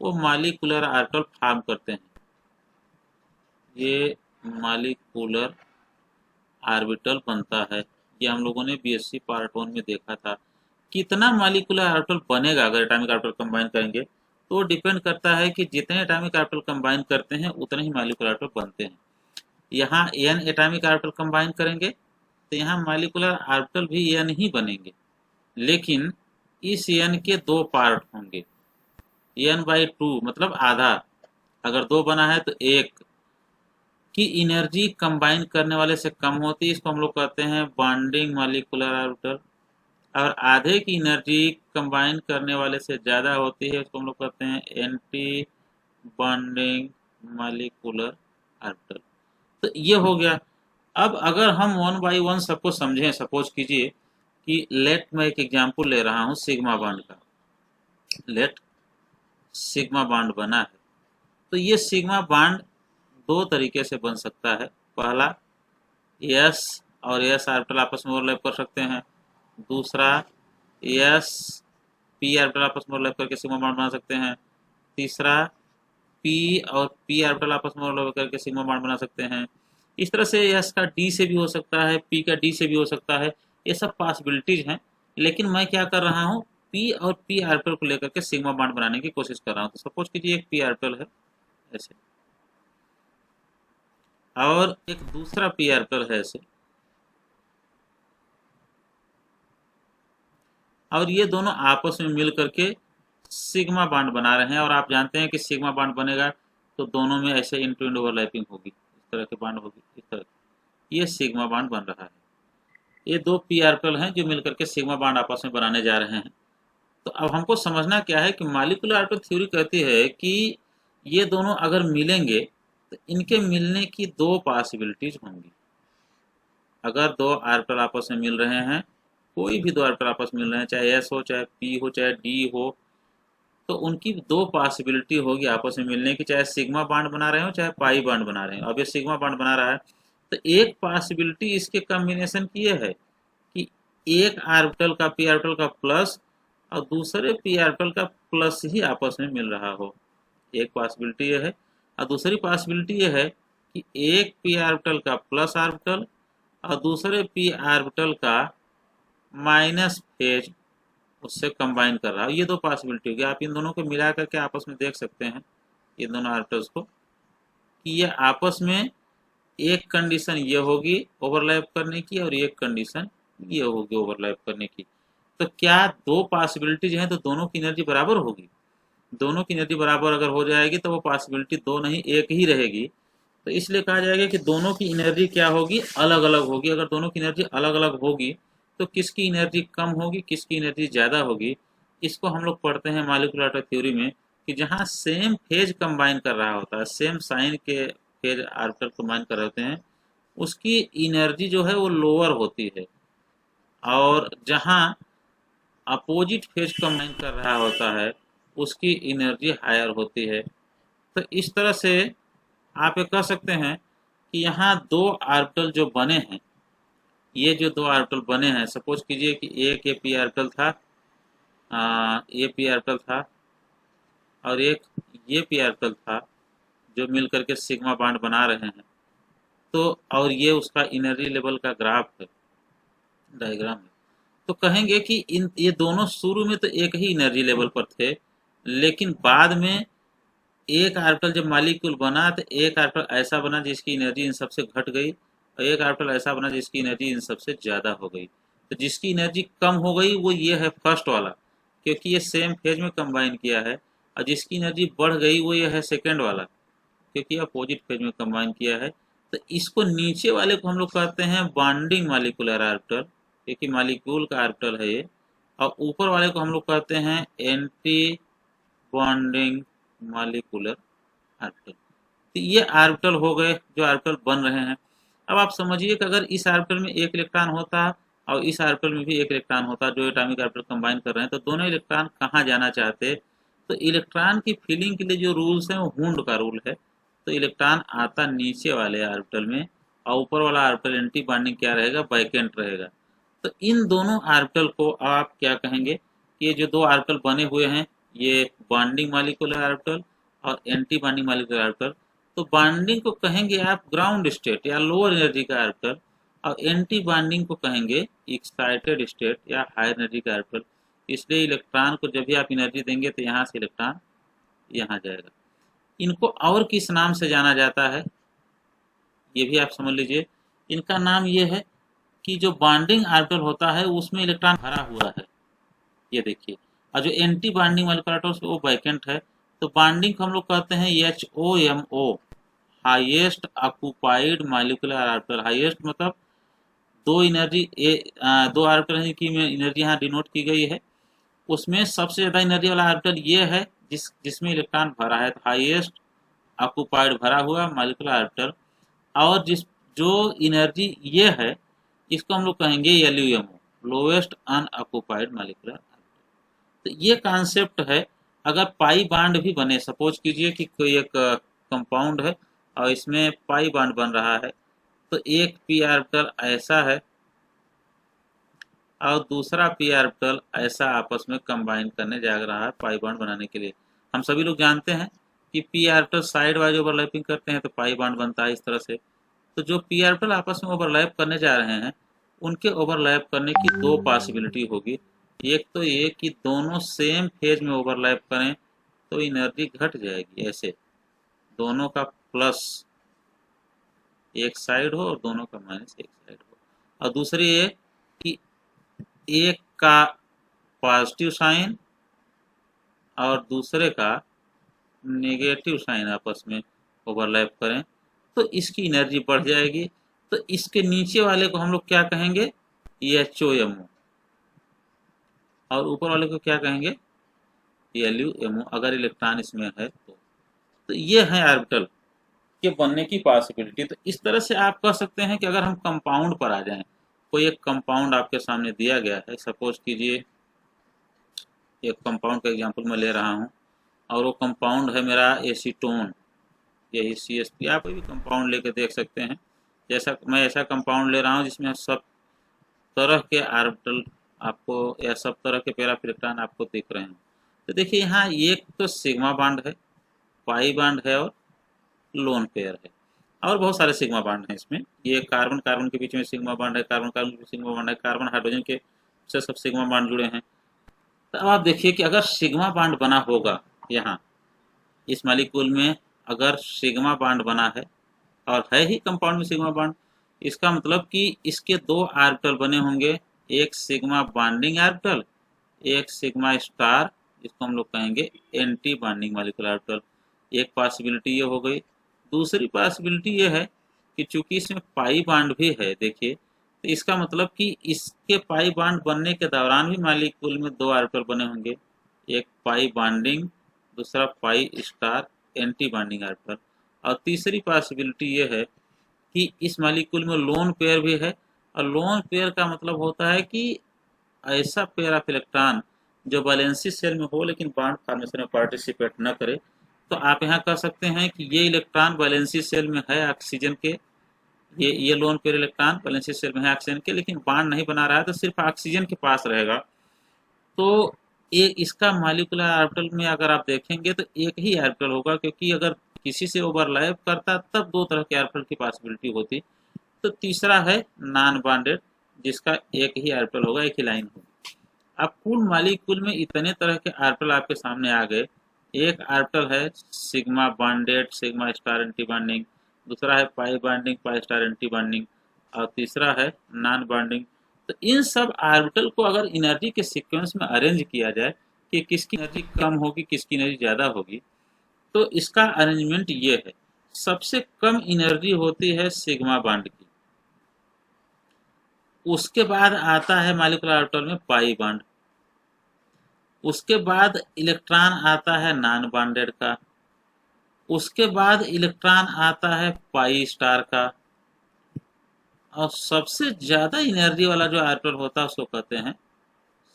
वो मॉलिक्यूलर ऑर्बिटल फॉर्म करते हैं। ये मॉलिक्यूलर ऑर्बिटल बनता है। ये हम लोगों ने BSc पार्ट 1 में देखा था। कितना मॉलिक्यूलर ऑर्बिटल बनेगा अगर एटॉमिक ऑर्बिटल कंबाइन करेंगे, तो डिपेंड करता है कि जितने एटॉमिक ऑर्बिटल कंबाइन करते हैं उतने ही मॉलिक्यूलर ऑर्बिटल बनते हैं। यहाँ n एटॉमिक ऑर्बिटल कंबाइन करेंगे तो यहाँ मॉलिक्यूलर ऑर्बिटल भी n ही बनेंगे, लेकिन इस n के दो पार्ट होंगे, n/2 मतलब आधा। अगर दो बना है तो एक की एनर्जी कंबाइन करने वाले से कम होती है, इसको हम लोग कहते हैं बॉन्डिंग मॉलिक्यूलर ऑर्बिटल, और आधे की एनर्जी कंबाइन करने वाले से ज़्यादा होती है, उसको हम लोग कहते हैं एंटी बॉन्डिंग मॉलिक्यूलर ऑर्बिटल। तो ये हो गया। अब अगर हम 1 बाई 1 सबको समझें, सपोज कीजिए कि लेट मैं एक एग्जांपल ले रहा हूँ सिग्मा बॉन्ड का। लेट सिग्मा बॉन्ड बना है, तो ये सिग्मा बॉन्ड दो तरीके से बन सकता है। पहला, S और S ऑर्बिटल आपस में ओवरलैप कर सकते हैं। दूसरा, S P ऑर्बिटल आपस में ओवरलैप करके सिग्मा बॉन्ड बना सकते हैं। तीसरा, P और P ऑर्बिटल आपस में ओवरलैप करके सिग्मा बॉन्ड बना सकते हैं। इस तरह से S का D से भी हो सकता है, P का D से भी हो सकता है। ये सब पॉसिबिलिटीज हैं, लेकिन मैं क्या कर रहा हूँ, P और P ऑर्बिटल को लेकर के सिग्मा बॉन्ड बनाने की कोशिश कर रहा हूँ। तो सपोज कीजिए एक P ऑर्बिटल है ऐसे, और एक दूसरा P ऑर्बिटल है ऐसे, और ये दोनों आपस में मिल करके सिग्मा बॉन्ड बना रहे हैं। और आप जानते हैं कि सिग्मा बॉन्ड बनेगा तो दोनों में ऐसे इंड टू इंड ओवरलैपिंग होगी, इस तरह के बॉन्ड होगी, इस तरह। ये सिग्मा बॉन्ड बन रहा है। ये दो P ऑर्बिटल हैं जो मिल करके सिग्मा बॉन्ड आपस में बनाने जा रहे हैं। तो अब हमको समझना क्या है कि मॉलिक्यूलर ऑर्बिटल थ्योरी कहती है कि ये दोनों अगर मिलेंगे तो इनके मिलने की दो पॉसिबिलिटीज होंगी। अगर दो ऑर्बिटल आपस में मिल रहे हैं, कोई भी दो ऑर्बिटल आपस में मिल रहे हैं, चाहे S हो, चाहे P हो, चाहे D हो, तो उनकी दो पॉसिबिलिटी होगी आपस में मिलने की, चाहे सिग्मा बॉन्ड बना रहे हो चाहे पाई बॉन्ड बना रहे हो। अब ये सिग्मा बॉन्ड बना रहा है, तो एक पॉसिबिलिटी इसके कॉम्बिनेशन की ये है कि एक ऑर्बिटल का P ऑर्बिटल का प्लस और दूसरे P ऑर्बिटल का प्लस ही आपस में मिल रहा हो। एक पॉसिबिलिटी ये है, और दूसरी पॉसिबिलिटी ये है कि एक P ऑर्बिटल का प्लस ऑर्बिटल और दूसरे P ऑर्बिटल का माइनस फेज उससे कंबाइन कर रहा है। ये दो पॉसिबिलिटी होगी। आप इन दोनों को मिला करके आपस में देख सकते हैं, इन दोनों ऑर्बिटल्स को, कि ये आपस में एक कंडीशन ये होगी ओवरलैप करने की और एक कंडीशन ये होगी ओवरलैप करने की। तो क्या दो पॉसिबिलिटी जो है तो दोनों की एनर्जी बराबर होगी? दोनों की एनर्जी बराबर अगर हो जाएगी तो वो पॉसिबिलिटी दो नहीं एक ही रहेगी। तो इसलिए कहा जाएगा कि दोनों की एनर्जी क्या होगी, अलग अलग होगी। अगर दोनों की एनर्जी अलग अलग होगी तो किसकी एनर्जी कम होगी, किसकी एनर्जी ज़्यादा होगी, इसको हम लोग पढ़ते हैं मॉलिक्यूलर एटॉमिक थ्योरी में कि जहाँ सेम फेज कंबाइन कर रहा होता है, सेम साइन के फेज आर्बिटल कंबाइन कर रहे होते हैं, उसकी एनर्जी जो है वो लोअर होती है, और जहाँ अपोजिट फेज कंबाइन कर रहा होता है उसकी एनर्जी हायर होती है। तो इस तरह से आप ये कह सकते हैं कि यहाँ दो आर्बिटल जो बने हैं, ये जो दो आर्बिटल बने हैं, सपोज कीजिए कि एक ये पी आर्बिटल था, ये पी आर्बिटल था, और एक ये पी आर्बिटल था, जो मिल करके सिग्मा बॉन्ड बना रहे हैं। तो और ये उसका एनर्जी लेवल का ग्राफ है, डायग्राम है। तो कहेंगे कि इन ये दोनों शुरू में तो एक ही एनर्जी लेवल पर थे, लेकिन बाद में एक आर्बिटल जब मॉलिक्यूल बना तो एक आर्बिटल ऐसा बना जिसकी एनर्जी इन सबसे घट गई, और एक आर्बिटल ऐसा बना जिसकी एनर्जी इन सबसे ज़्यादा हो गई। तो जिसकी एनर्जी कम हो गई वो ये है फर्स्ट वाला, क्योंकि ये सेम फेज में कंबाइन किया है, और जिसकी एनर्जी बढ़ गई वो ये है सेकेंड वाला, क्योंकि अपोजिट फेज में कंबाइन किया है। तो इसको नीचे वाले को हम लोग कहते हैं बॉन्डिंग मॉलिक्यूलर आर्बिटल, क्योंकि मॉलिक्यूल का आर्बिटल है ये, और ऊपर वाले को हम लोग कहते हैं एंटी बॉन्डिंग मॉलिक्यूलर आर्बिटल। तो ये आर्बिटल हो गए जो आर्बिटल बन रहे हैं। अब आप समझिए कि अगर इस आर्बिटल में एक इलेक्ट्रॉन होता और इस आर्बिटल में भी एक इलेक्ट्रॉन होता, जो एटॉमिक आर्बिटल कंबाइन कर रहे हैं, तो दोनों इलेक्ट्रॉन कहाँ जाना चाहते? तो इलेक्ट्रॉन की फीलिंग के लिए जो रूल्स हैं वो हुंड का रूल है। तो इलेक्ट्रॉन आता नीचे वाले आर्बिटल में, और ऊपर वाला आर्बिटल एंटी बॉन्डिंग क्या रहेगा, वैकेंट रहेगा। तो इन दोनों आर्बिटल को आप क्या कहेंगे कि ये जो दो आर्बिटल बने हुए हैं, ये बॉन्डिंग मॉलिक्यूलर आर्बिटल और एंटी बॉन्डिंग मॉलिक्यूलर आर्बिटल। तो बॉन्डिंग को कहेंगे आप ग्राउंड स्टेट या लोअर एनर्जी का आर्बिटल, और एंटी बॉन्डिंग को कहेंगे एक्साइटेड स्टेट या हाई एनर्जी का आर्बिटल। इसलिए इलेक्ट्रॉन को जब भी आप एनर्जी देंगे तो यहाँ से इलेक्ट्रॉन यहाँ जाएगा। इनको और किस नाम से जाना जाता है ये भी आप समझ लीजिए। इनका नाम ये है कि जो बॉन्डिंग आर्बिटल होता है उसमें इलेक्ट्रॉन भरा हुआ है, ये देखिए, और जो एंटी बॉन्डिंग मॉलिक्यूलर आर्बिटल वो वैकेंट है। तो बॉन्डिंग को हम लोग कहते हैं HOMO, highest occupied molecular orbital. Highest मतलब दो एनर्जी दो आर्बिटल की एनर्जी यहाँ डिनोट की गई है, उसमें सबसे ज़्यादा एनर्जी वाला आर्बिटल ये है जिसमें इलेक्ट्रॉन भरा है, तो हाईएस्ट ऑक्यूपाइड भरा हुआ मॉलिक्यूलर आर्बिटल। और जो एनर्जी ये है इसको हम लोग कहेंगे LUMO, lowest unoccupied molecular orbital. तो ये कॉन्सेप्ट है। अगर पाई बॉन्ड भी बने, सपोज कीजिए कि कोई एक कंपाउंड है और इसमें पाई बॉन्ड बन रहा है, तो एक पी आर्बिटल ऐसा है और दूसरा पी आर्बिटल ऐसा आपस में कंबाइन करने जा रहा है पाई बॉन्ड बनाने के लिए। हम सभी लोग जानते हैं कि P orbital side wise overlapping करते हैं तो पाई बॉन्ड बनता है इस तरह से। तो जो पी आर्बिटल आपस में ओवरलैप करने जा रहे हैं उनके ओवरलैप करने की दो पॉसिबिलिटी होगी। एक तो ये कि दोनों सेम फेज में ओवरलैप करें तो एनर्जी घट जाएगी, ऐसे दोनों का प्लस एक साइड हो और दोनों का माइनस एक साइड हो। और दूसरी ये कि एक का पॉजिटिव साइन और दूसरे का नेगेटिव साइन आपस में ओवरलैप करें तो इसकी एनर्जी बढ़ जाएगी। तो इसके नीचे वाले को हम लोग क्या कहेंगे, HOMO, और ऊपर वाले को क्या कहेंगे, LUMO, अगर इलेक्ट्रॉन इसमें है तो ये है ऑर्बिटल के बनने की पॉसिबिलिटी। तो इस तरह से आप कह सकते हैं कि अगर हम कंपाउंड पर आ जाएं, कोई एक कंपाउंड आपके सामने दिया गया है, सपोज कीजिए एक कंपाउंड का एग्जांपल मैं ले रहा हूं, और वो कंपाउंड है मेरा एसीटोन, यही CH3। आप कोई भी कंपाउंड लेकर देख सकते हैं। जैसा मैं ऐसा कंपाउंड ले रहा हूं जिसमें सब तरह के आर्बिटल आपको या सब तरह के पैरा इलेक्ट्रॉन आपको दिख रहे हैं। तो देखिए यहाँ एक तो सिग्मा बॉन्ड है, पाई बॉन्ड है और लोन पेयर है, और बहुत सारे सिग्मा बॉन्ड हैं इसमें। ये कार्बन कार्बन के बीच में सिग्मा बॉन्ड है, कार्बन कार्बन के बीच सिग्मा बॉन्ड है, कार्बन हाइड्रोजन के से सब सिग्मा बॉन्ड जुड़े हैं। तो अब आप देखिए कि अगर सिग्मा बॉन्ड बना होगा यहाँ इस मॉलिक्यूल में, अगर सिग्मा बॉन्ड बना है और है ही कंपाउंड में सिग्मा बॉन्ड, इसका मतलब कि इसके दो आर्बिटल बने होंगे एक सिग्मा बॉन्डिंग ऑर्बिटल, एक सिग्मा स्टार, इसको हम लोग कहेंगे एंटी बॉन्डिंग मॉलिक्यूलर ऑर्बिटल। एक पॉसिबिलिटी ये हो गई। दूसरी पॉसिबिलिटी ये है कि चूंकि इसमें पाई बॉन्ड भी है, देखिए, तो इसका मतलब कि इसके पाई बॉन्ड बनने के दौरान भी मॉलिक्यूल में दो ऑर्बिटल बने होंगे, एक पाई बॉन्डिंग, दूसरा pi star anti bonding orbital. और तीसरी पॉसिबिलिटी ये है कि इस मॉलिक्यूल में लोन पेयर भी है, और लोन पेयर का मतलब होता है कि ऐसा पेयर ऑफ इलेक्ट्रॉन जो वैलेंसी सेल में हो लेकिन बॉन्ड फॉर्मेशन में पार्टिसिपेट न करे। तो आप यहाँ कह सकते हैं कि ये इलेक्ट्रॉन वैलेंसी सेल में है ऑक्सीजन के, ये lone pair electron valency shell में है ऑक्सीजन के, लेकिन बॉन्ड नहीं बना रहा है, तो सिर्फ ऑक्सीजन के पास रहेगा। तो एक इसका मॉलिक्यूलर ऑर्बिटल में अगर आप देखेंगे तो एक ही ऑर्बिटल होगा, क्योंकि अगर किसी से ओवरलैप करता तब दो तरह के ऑर्बिटल की पॉसिबिलिटी होती। तो तीसरा है नॉन बॉन्डेड, जिसका एक ही ऑर्बिटल होगा, एक ही लाइन होगी। अब कुल मॉलिक्यूल में इतने तरह के ऑर्बिटल आपके सामने आ गए। एक ऑर्बिटल है sigma bonded sigma star anti bonding, दूसरा है pi bonding pi star anti bonding, और तीसरा है नॉन बॉन्डिंग। तो इन सब ऑर्बिटल को अगर एनर्जी के सीक्वेंस में अरेंज किया जाए कि किसकी एनर्जी कम होगी किसकी एनर्जी ज़्यादा होगी, तो इसका अरेंजमेंट ये है। सबसे कम एनर्जी होती है सिग्मा बॉन्ड की, उसके बाद आता है मॉलिक्यूलर ऑर्बिटल में पाई बॉन्ड, उसके बाद इलेक्ट्रॉन आता है नॉन बॉन्डेड का, उसके बाद इलेक्ट्रॉन आता है पाई स्टार का, और सबसे ज़्यादा एनर्जी वाला जो ऑर्बिटल होता है उसको कहते हैं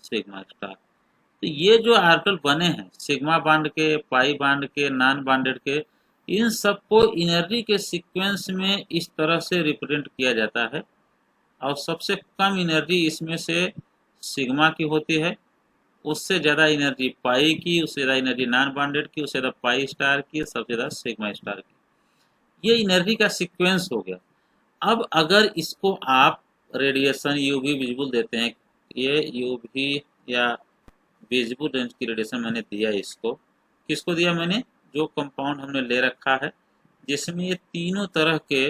सिग्मा स्टार। तो ये जो ऑर्बिटल बने हैं सिग्मा बॉन्ड के, पाई बॉन्ड के, नॉन बॉन्डेड के, इन सबको एनर्जी के सीक्वेंस में इस तरह से रिप्रेजेंट किया जाता है। और सबसे कम एनर्जी इसमें से सिग्मा की होती है, उससे ज़्यादा एनर्जी पाई की, उससे ज़्यादा एनर्जी नॉन बॉन्डेड की, उससे ज़्यादा पाई स्टार की, सबसे ज़्यादा सिग्मा स्टार की। ये एनर्जी का सीक्वेंस हो गया। अब अगर इसको आप रेडिएशन यूवी विजिबल देते हैं, ये यूवी या विजिबल रेंज की रेडिएशन मैंने दिया इसको, किसको दिया मैंने, जो कंपाउंड हमने ले रखा है जिसमें ये तीनों तरह के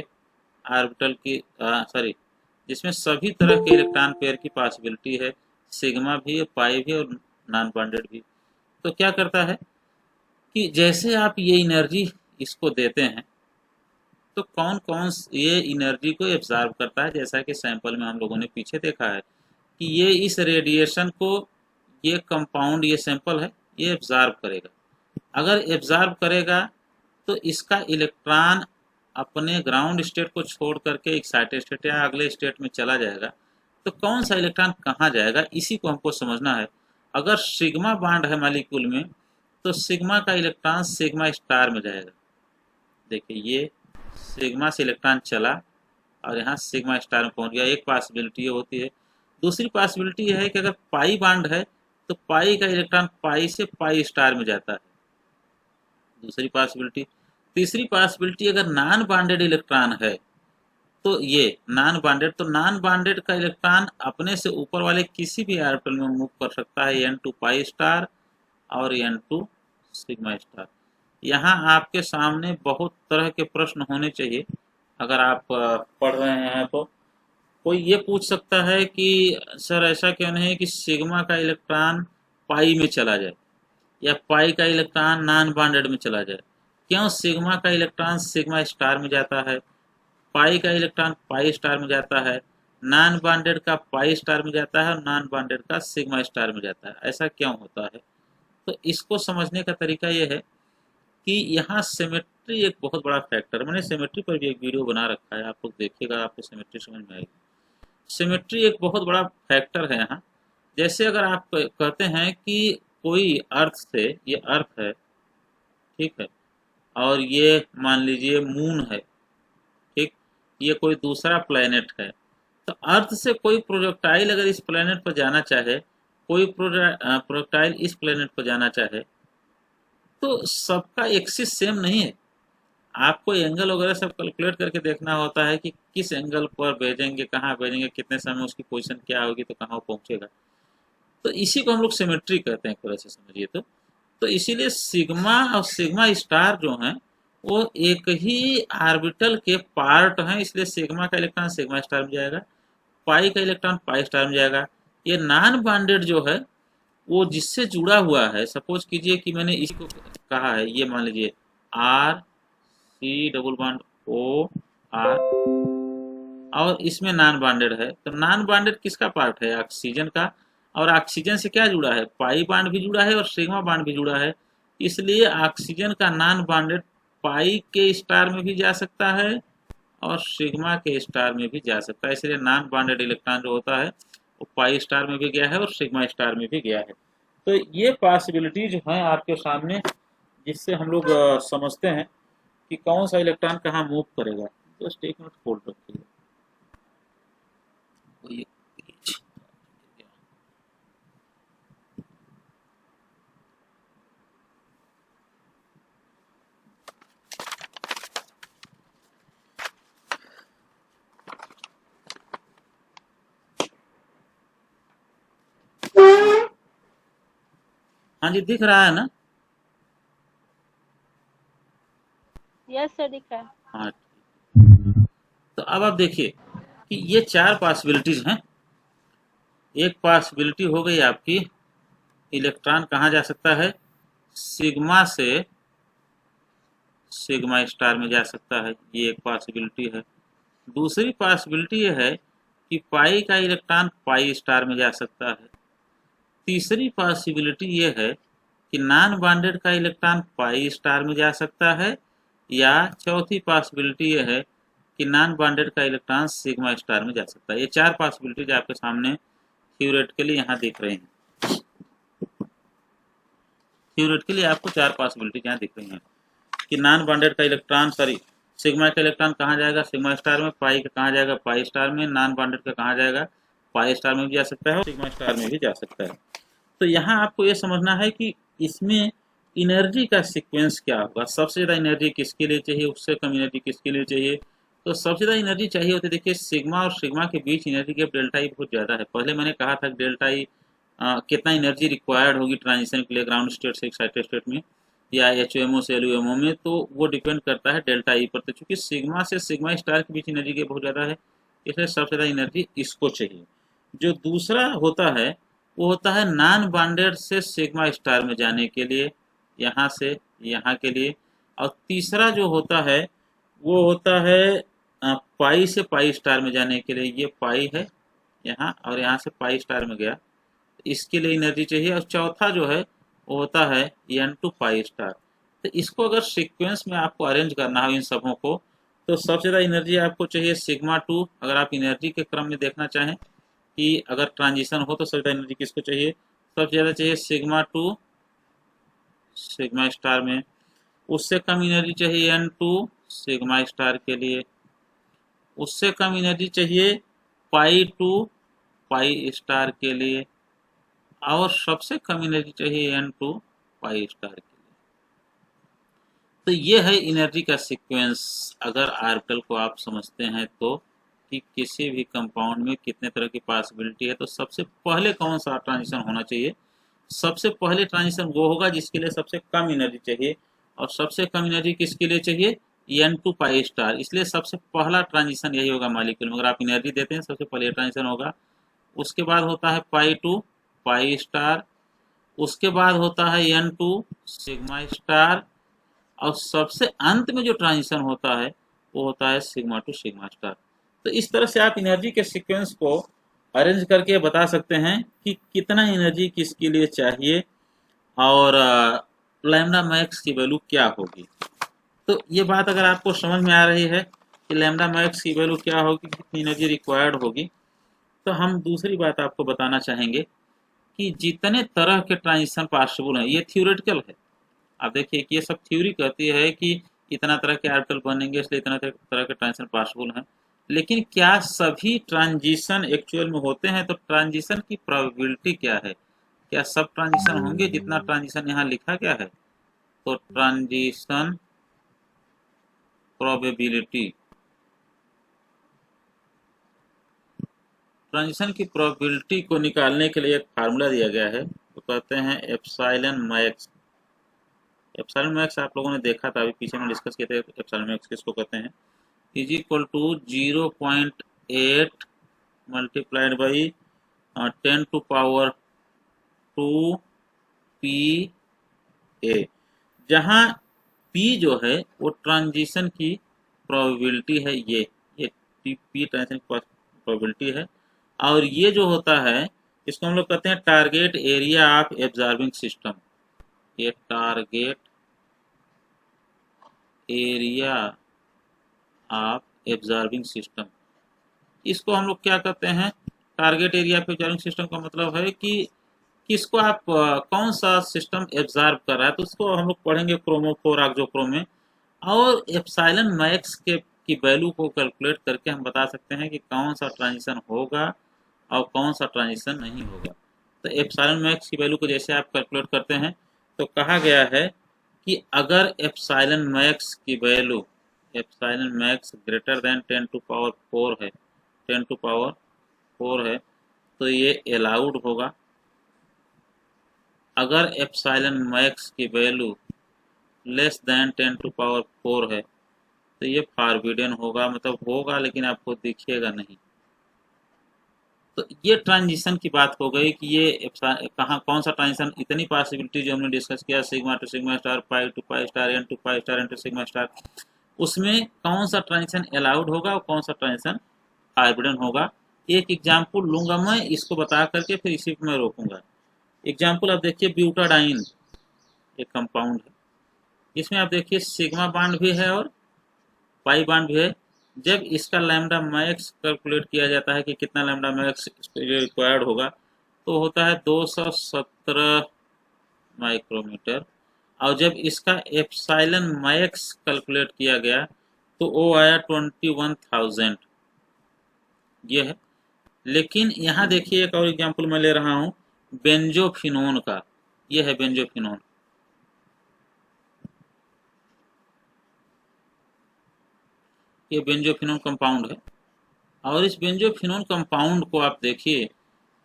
ऑर्बिटल की सॉरी जिसमें सभी तरह के इलेक्ट्रॉन पेयर की पॉसिबिलिटी है, सिग्मा भी है, पाई भी और नॉन बॉन्डेड भी। तो क्या करता है कि जैसे आप ये एनर्जी इसको देते हैं, तो कौन कौन ये एनर्जी को एब्जॉर्ब करता है, जैसा कि सैंपल में हम लोगों ने पीछे देखा है कि ये इस रेडिएशन को, ये कंपाउंड, ये सैंपल है, ये एब्जॉर्ब करेगा। अगर एब्जॉर्ब करेगा तो इसका इलेक्ट्रॉन अपने ग्राउंड स्टेट को छोड़ करके एक्साइटेड स्टेट या अगले स्टेट में चला जाएगा। तो कौन सा इलेक्ट्रॉन कहाँ जाएगा, इसी को हमको समझना है। अगर सिग्मा बॉन्ड है मॉलिक्यूल में, तो सिग्मा का इलेक्ट्रॉन सिग्मा स्टार में जाएगा। देखिए ये सिग्मा से इलेक्ट्रॉन चला और यहाँ सिग्मा स्टार में पहुंच गया, एक पॉसिबिलिटी होती है। दूसरी पॉसिबिलिटी यह है कि अगर पाई बॉन्ड है तो पाई का इलेक्ट्रॉन पाई से पाई स्टार में जाता है, दूसरी पॉसिबिलिटी। तीसरी पॉसिबिलिटी, अगर नॉन बॉन्डेड इलेक्ट्रॉन है तो ये नॉन बॉन्डेड, तो नॉन बॉन्डेड का इलेक्ट्रॉन अपने से ऊपर वाले किसी भी ऑर्बिटल में मूव कर सकता है, n2 पाई स्टार और n2 सिग्मा स्टार। यहाँ आपके सामने बहुत तरह के प्रश्न होने चाहिए अगर आप पढ़ रहे हैं तो। कोई ये पूछ सकता है कि सर ऐसा क्यों नहीं है कि सिग्मा का इलेक्ट्रॉन पाई में चला जाए या पाई का इलेक्ट्रॉन नॉन बॉन्डेड में चला जाए, क्यों सिग्मा का इलेक्ट्रॉन सिग्मा स्टार में जाता है, पाई का इलेक्ट्रॉन पाई स्टार में जाता है, नॉन बॉन्डेड का पाई स्टार में जाता है और नॉन बॉन्डेड का सिग्मा स्टार में जाता है, ऐसा क्यों होता है। तो इसको समझने का तरीका ये है कि यहाँ सिमेट्री एक बहुत बड़ा फैक्टर है। मैंने सिमेट्री पर भी एक वीडियो बना रखा है, आप लोग देखिएगा, आपको सिमेट्री समझ में आएगी। सिमेट्री एक बहुत बड़ा फैक्टर है यहाँ। जैसे अगर आप कहते हैं कि कोई अर्थ से, ये अर्थ है, ठीक है, और ये मान लीजिए मून है, ठीक, ये कोई दूसरा प्लेनेट है, तो अर्थ से कोई प्रोजेक्टाइल अगर इस प्लेनेट पर जाना चाहे, कोई प्रोजेक्टाइल इस प्लेनेट पर जाना चाहे, तो सबका एक्सिस सेम नहीं है। आपको एंगल वगैरह सब कैलकुलेट करके देखना होता है कि किस एंगल पर भेजेंगे, कहाँ भेजेंगे, कितने समय उसकी पोजीशन क्या होगी, तो कहाँ पहुंचेगा। तो इसी को हम लोग सिमेट्री कहते हैं, एक तरह से समझिए तो इसीलिए सिग्मा और सिग्मा स्टार जो हैं वो एक ही ऑर्बिटल के पार्ट हैं, इसलिए सिग्मा का इलेक्ट्रॉन सिग्मा स्टार में जाएगा, पाई का इलेक्ट्रॉन पाई स्टार में जाएगा, ये नॉन बॉन्डेड जो है वो जिससे जुड़ा हुआ है, सपोज कीजिए कि मैंने इसको कहा है, ये मान लीजिए R C double bond O R, और इसमें नॉन बॉन्डेड है, तो नॉन बॉन्डेड किसका पार्ट है? ऑक्सीजन का। और ऑक्सीजन से क्या जुड़ा है? पाई बॉन्ड भी जुड़ा है और सिग्मा बॉन्ड भी जुड़ा है, इसलिए ऑक्सीजन का नॉन बॉन्डेड पाई के स्टार में भी जा सकता है और सिग्मा के स्टार में भी जा सकता है, इसलिए नॉन बॉन्डेड इलेक्ट्रॉन जो होता है वो पाई स्टार में भी गया है और सिग्मा स्टार में भी गया है। तो ये पॉसिबिलिटीज हैं आपके सामने, जिससे हम लोग समझते हैं कि कौन सा इलेक्ट्रॉन कहाँ मूव करेगा। जस्ट एक मिनट होल्ड रखिए। ये- हाँ जी, दिख रहा है ना? यस सर, दिख रहा है। हाँ, तो अब आप देखिए कि ये चार पॉसिबिलिटीज हैं। एक पॉसिबिलिटी हो गई आपकी, इलेक्ट्रॉन कहाँ जा सकता है? सिग्मा से सिग्मा स्टार में जा सकता है, ये एक पॉसिबिलिटी है। दूसरी पॉसिबिलिटी ये है कि पाई का इलेक्ट्रॉन पाई स्टार में जा सकता है। तीसरी पॉसिबिलिटी ये है कि नॉन बॉन्डेड का इलेक्ट्रॉन पाई स्टार में जा सकता है, या चौथी पॉसिबिलिटी ये है कि नॉन बॉन्डेड का इलेक्ट्रॉन सिग्मा स्टार में जा सकता है। ये चार पॉसिबिलिटीज आपके सामने थ्योरेटिकली यहाँ दिख रही हैं। थ्योरेटिकली आपको चार पॉसिबिलिटीज यहाँ दिख रही हैं कि नॉन बॉन्डेड का इलेक्ट्रॉन, सॉरी, सिग्मा का इलेक्ट्रॉन कहाँ जाएगा? सिग्मा स्टार में। पाई का कहाँ जाएगा? पाई स्टार में। नॉन बॉन्डेड का कहाँ जाएगा? पाई स्टार में भी जा सकता है और सिग्मा स्टार में भी जा सकता है। तो यहाँ आपको ये समझना है कि इसमें एनर्जी का सीक्वेंस क्या होगा, सबसे ज़्यादा एनर्जी किसके लिए चाहिए, उससे कम एनर्जी किसके लिए चाहिए। तो सबसे ज़्यादा एनर्जी चाहिए होती है, देखिए सिग्मा और सिग्मा के बीच एनर्जी गैप डेल्टा ई बहुत ज़्यादा है। पहले मैंने कहा था डेल्टा ई कितना एनर्जी रिक्वायर्ड होगी ट्रांजिशन के लिए ग्राउंड स्टेट से एक्साइटेड स्टेट में या एच से एल में, तो वो डिपेंड करता है डेल्टा ई पर। तो चूंकि सिग्मा से सिग्मा स्टार के बीच एनर्जी गैप बहुत ज़्यादा है, इसलिए सबसे ज़्यादा एनर्जी इसको चाहिए। जो दूसरा होता है वो होता है नॉन बॉन्डेड से सिग्मा स्टार में जाने के लिए, यहाँ से यहाँ के लिए। और तीसरा जो होता है वो होता है पाई से पाई स्टार में जाने के लिए, ये पाई है यहाँ और यहाँ से पाई स्टार में गया, इसके लिए एनर्जी चाहिए। और चौथा जो है वो होता है एन टू पाई स्टार। तो इसको अगर सीक्वेंस में आपको अरेंज करना हो इन सबों को, तो सबसे ज़्यादा एनर्जी आपको चाहिए सिग्मा टू। अगर आप एनर्जी के क्रम में देखना चाहें कि अगर ट्रांजिशन हो तो सबसे ज़्यादा एनर्जी किसको चाहिए? सबसे ज़्यादा चाहिए सिग्मा टू सिग्मा स्टार में। उससे कम एनर्जी चाहिए एन टू सिग्मा स्टार के लिए। उससे कम एनर्जी चाहिए पाई टू पाई स्टार के लिए। और सबसे कम एनर्जी चाहिए एन टू पाई स्टार के लिए। तो ये है एनर्जी का सीक्वेंस, अगर ऑर्बिटल को आप समझते हैं तो, कि किसी भी कंपाउंड में कितने तरह की पॉसिबिलिटी है। तो सबसे पहले कौन सा ट्रांजिशन होना चाहिए? सबसे पहले ट्रांजिशन वो होगा जिसके लिए सबसे कम एनर्जी चाहिए, और सबसे कम एनर्जी किसके लिए चाहिए? N to pi star. इसलिए सबसे पहला ट्रांजिशन यही होगा मॉलिक्यूल में, अगर आप एनर्जी देते हैं सबसे पहले ट्रांजिशन होगा। उसके बाद होता है पाई टू पाई स्टार। उसके बाद होता है एन टू सिग्मा स्टार। और सबसे अंत में जो ट्रांजिशन होता है वो होता है सिग्मा टू सिग्मा स्टार। तो इस तरह से आप एनर्जी के सीक्वेंस को अरेंज करके बता सकते हैं कि कितना एनर्जी किसके लिए चाहिए और लैम्डा मैक्स की वैल्यू क्या होगी। तो ये बात अगर आपको समझ में आ रही है कि लैम्डा मैक्स की वैल्यू क्या होगी, कितनी एनर्जी रिक्वायर्ड होगी, तो हम दूसरी बात आपको बताना चाहेंगे कि जितने तरह के ट्रांजिशन पॉसिबल हैं, ये थ्योरेटिकल है। आप देखिए कि ये सब थ्योरी कहती है कि इतना तरह के ऑर्बिटल बनेंगे इसलिए इतना तरह के ट्रांजिशन पॉसिबल हैं, लेकिन क्या सभी ट्रांजिशन एक्चुअल में होते हैं? तो ट्रांजिशन की प्रोबेबिलिटी क्या है? क्या सब ट्रांजिशन होंगे जितना ट्रांजिशन यहाँ लिखा गया है? तो ट्रांजिशन प्रोबेबिलिटी, ट्रांजिशन की प्रोबेबिलिटी को निकालने के लिए एक फार्मूला दिया गया है, वो कहते हैं एप्सिलॉन मैक्स। एप्सिलॉन मैक्स आप लोगों ने देखा था, अभी पीछे में डिस्कस किए थे एप्सिलॉन मैक्स किसको कहते हैं। Is equal to 0.8 multiplied by 10⁻²PA, जहाँ P जो है वो ट्रांजिशन की प्रोबेबिलिटी है, ये P ट्रांजिशन की प्रोबेबिलिटी है। और ये जो होता है इसको हम लोग कहते हैं target area of absorbing system. ये target area of absorbing system, इसको हम लोग क्या कहते हैं, target area of absorbing system का मतलब है कि किसको आप कौन सा सिस्टम एब्जॉर्ब कर रहा है, तो उसको हम लोग पढ़ेंगे क्रोमोफोर ऑक्सोक्रोम में। और एप्सिलॉन मैक्स के की वैल्यू को कैलकुलेट करके हम बता सकते हैं कि कौन सा ट्रांजिशन होगा और कौन सा ट्रांजिशन नहीं होगा। तो एप्सिलॉन मैक्स की वैल्यू को जैसे आप कैलकुलेट करते हैं तो कहा गया है कि अगर एप्सिलॉन मैक्स की value, epsilon max greater than 10⁴ है, 10⁴ है, तो ये अलाउड होगा। अगर एप्सिलॉन मैक्स की वैल्यू लेस देन 10⁴ है तो ये फॉरबिडन होगा, मतलब होगा लेकिन आपको दिखेगा नहीं। तो ये ट्रांजिशन की बात हो गई कि ये कहाँ कौन सा ट्रांजिशन, इतनी पॉसिबिलिटी जो हमने डिस्कस किया, sigma to sigma star, pi to pi star, N to pi star, N to sigma star, उसमें कौन सा ट्रांजिशन अलाउड होगा और कौन सा ट्रांजिशन फॉरबिडन होगा। एक एग्जाम्पल लूंगा मैं, इसको बता करके फिर इसी को मैं रोकूंगा। एग्जाम्पल आप देखिए, ब्यूटाडाइन एक कंपाउंड है, इसमें आप देखिए सिग्मा बॉन्ड भी है और पाई बॉन्ड भी है। जब इसका लैम्डा मैक्स कैलकुलेट किया जाता है कि कितना लैम्डा मैक्स रिक्वायर्ड होगा, तो होता है 217 माइक्रोमीटर। और जब इसका एप्सिलॉन मैक्स कैलकुलेट किया गया तो वो आया 21,000, ये है। लेकिन यहाँ देखिए एक और एग्जांपल मैं ले रहा हूँ बेंजोफिनोन का, ये है बेंजोफिनोन। ये बेंजोफिनोन कंपाउंड है और इस बेंजोफिनोन कंपाउंड को आप देखिए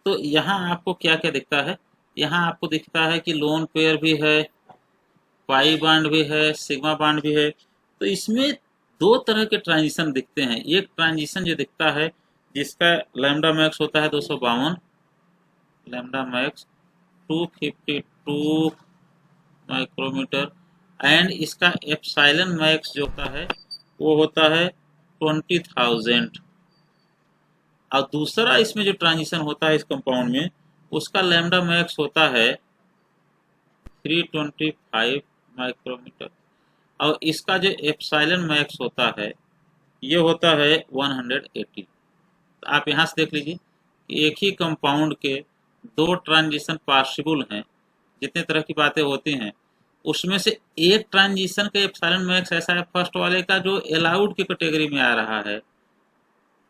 तो यहाँ आपको क्या क्या दिखता है, यहाँ आपको दिखता है कि लोन पेयर भी है, पाई बॉन्ड भी है, सिग्मा बॉन्ड भी है। तो इसमें दो तरह के ट्रांजिशन दिखते हैं। एक ट्रांजिशन जो दिखता है जिसका लैम्डा मैक्स होता है 252, लैम्डा मैक्स 252 माइक्रोमीटर, एंड इसका एप्सिलॉन मैक्स जो होता है वो होता है 20,000। और दूसरा इसमें जो ट्रांजिशन होता है इस कंपाउंड में, उसका लैम्डा मैक्स होता है 325 माइक्रोमीटर और इसका जो एप्सिलॉन मैक्स होता है ये होता है 180। तो आप यहाँ से देख लीजिए कि एक ही कंपाउंड के दो ट्रांजिशन पॉसिबल हैं। जितने तरह की बातें होती हैं उसमें से एक ट्रांजिशन का एप्सिलॉन मैक्स ऐसा है फर्स्ट वाले का जो अलाउड की कैटेगरी में आ रहा है,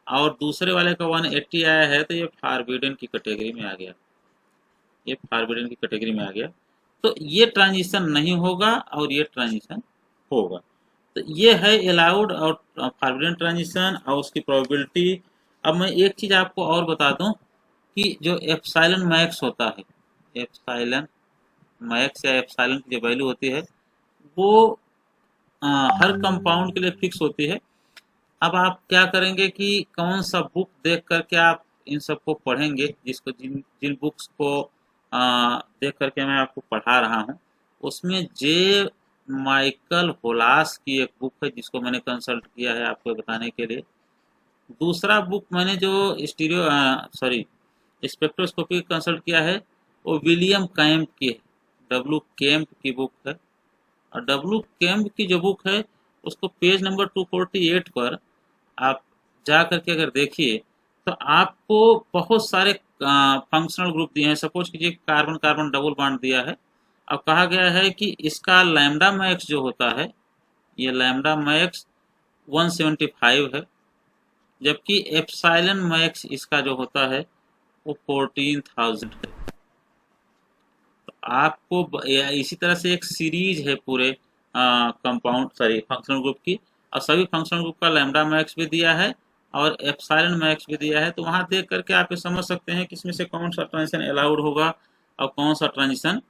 और दूसरे वाले का 180 आया है तो ये फॉरबिडन की कैटेगरी में आ गया, ये फॉरबिडन की कैटेगरी में आ गया। तो ये ट्रांजिशन नहीं होगा और ये ट्रांजिशन होगा। तो ये है अलाउड और फॉरबिडन ट्रांजिशन और उसकी प्रोबेबिलिटी। अब मैं एक चीज़ आपको और बता दूं कि जो एप्सिलॉन मैक्स होता है, एप्सिलॉन मैक्स या एप्सिलॉन की जो वैल्यू होती है वो हर कंपाउंड के लिए फिक्स होती है। अब आप क्या करेंगे कि कौन सा बुक देख करके आप इन सबको पढ़ेंगे, जिसको जिन जिन बुक्स को देख करके मैं आपको पढ़ा रहा हूँ, उसमें जे माइकल होलास की एक बुक है जिसको मैंने कंसल्ट किया है आपको बताने के लिए। दूसरा बुक मैंने जो स्पेक्ट्रोस्कोपी कंसल्ट किया है वो विलियम कैम्प की है, डब्ल्यू कैम्प की बुक है। और डब्ल्यू कैम्प की जो बुक है उसको पेज नंबर 248 पर आप जा करके अगर देखिए तो आपको बहुत सारे फंक्शनल ग्रुप दिए हैं। सपोज कीजिए कार्बन कार्बन डबल बॉन्ड दिया है और कहा गया है कि इसका लैम्डा मैक्स जो होता है, ये लैम्डा मैक्स 175 है, जबकि एप्सिलॉन मैक्स इसका जो होता है वो 14,000 है। तो आपको इसी तरह से एक सीरीज है पूरे कंपाउंड फंक्शनल ग्रुप की, और सभी फंक्शनल ग्रुप का लैम्डा मैक्स भी दिया है और एप्सिलॉन मैक्स भी दिया है। तो वहां देख करके आप ये समझ सकते हैं कि इसमें से कौन सा ट्रांजिशन अलाउड होगा और कौन सा ट्रांजिशन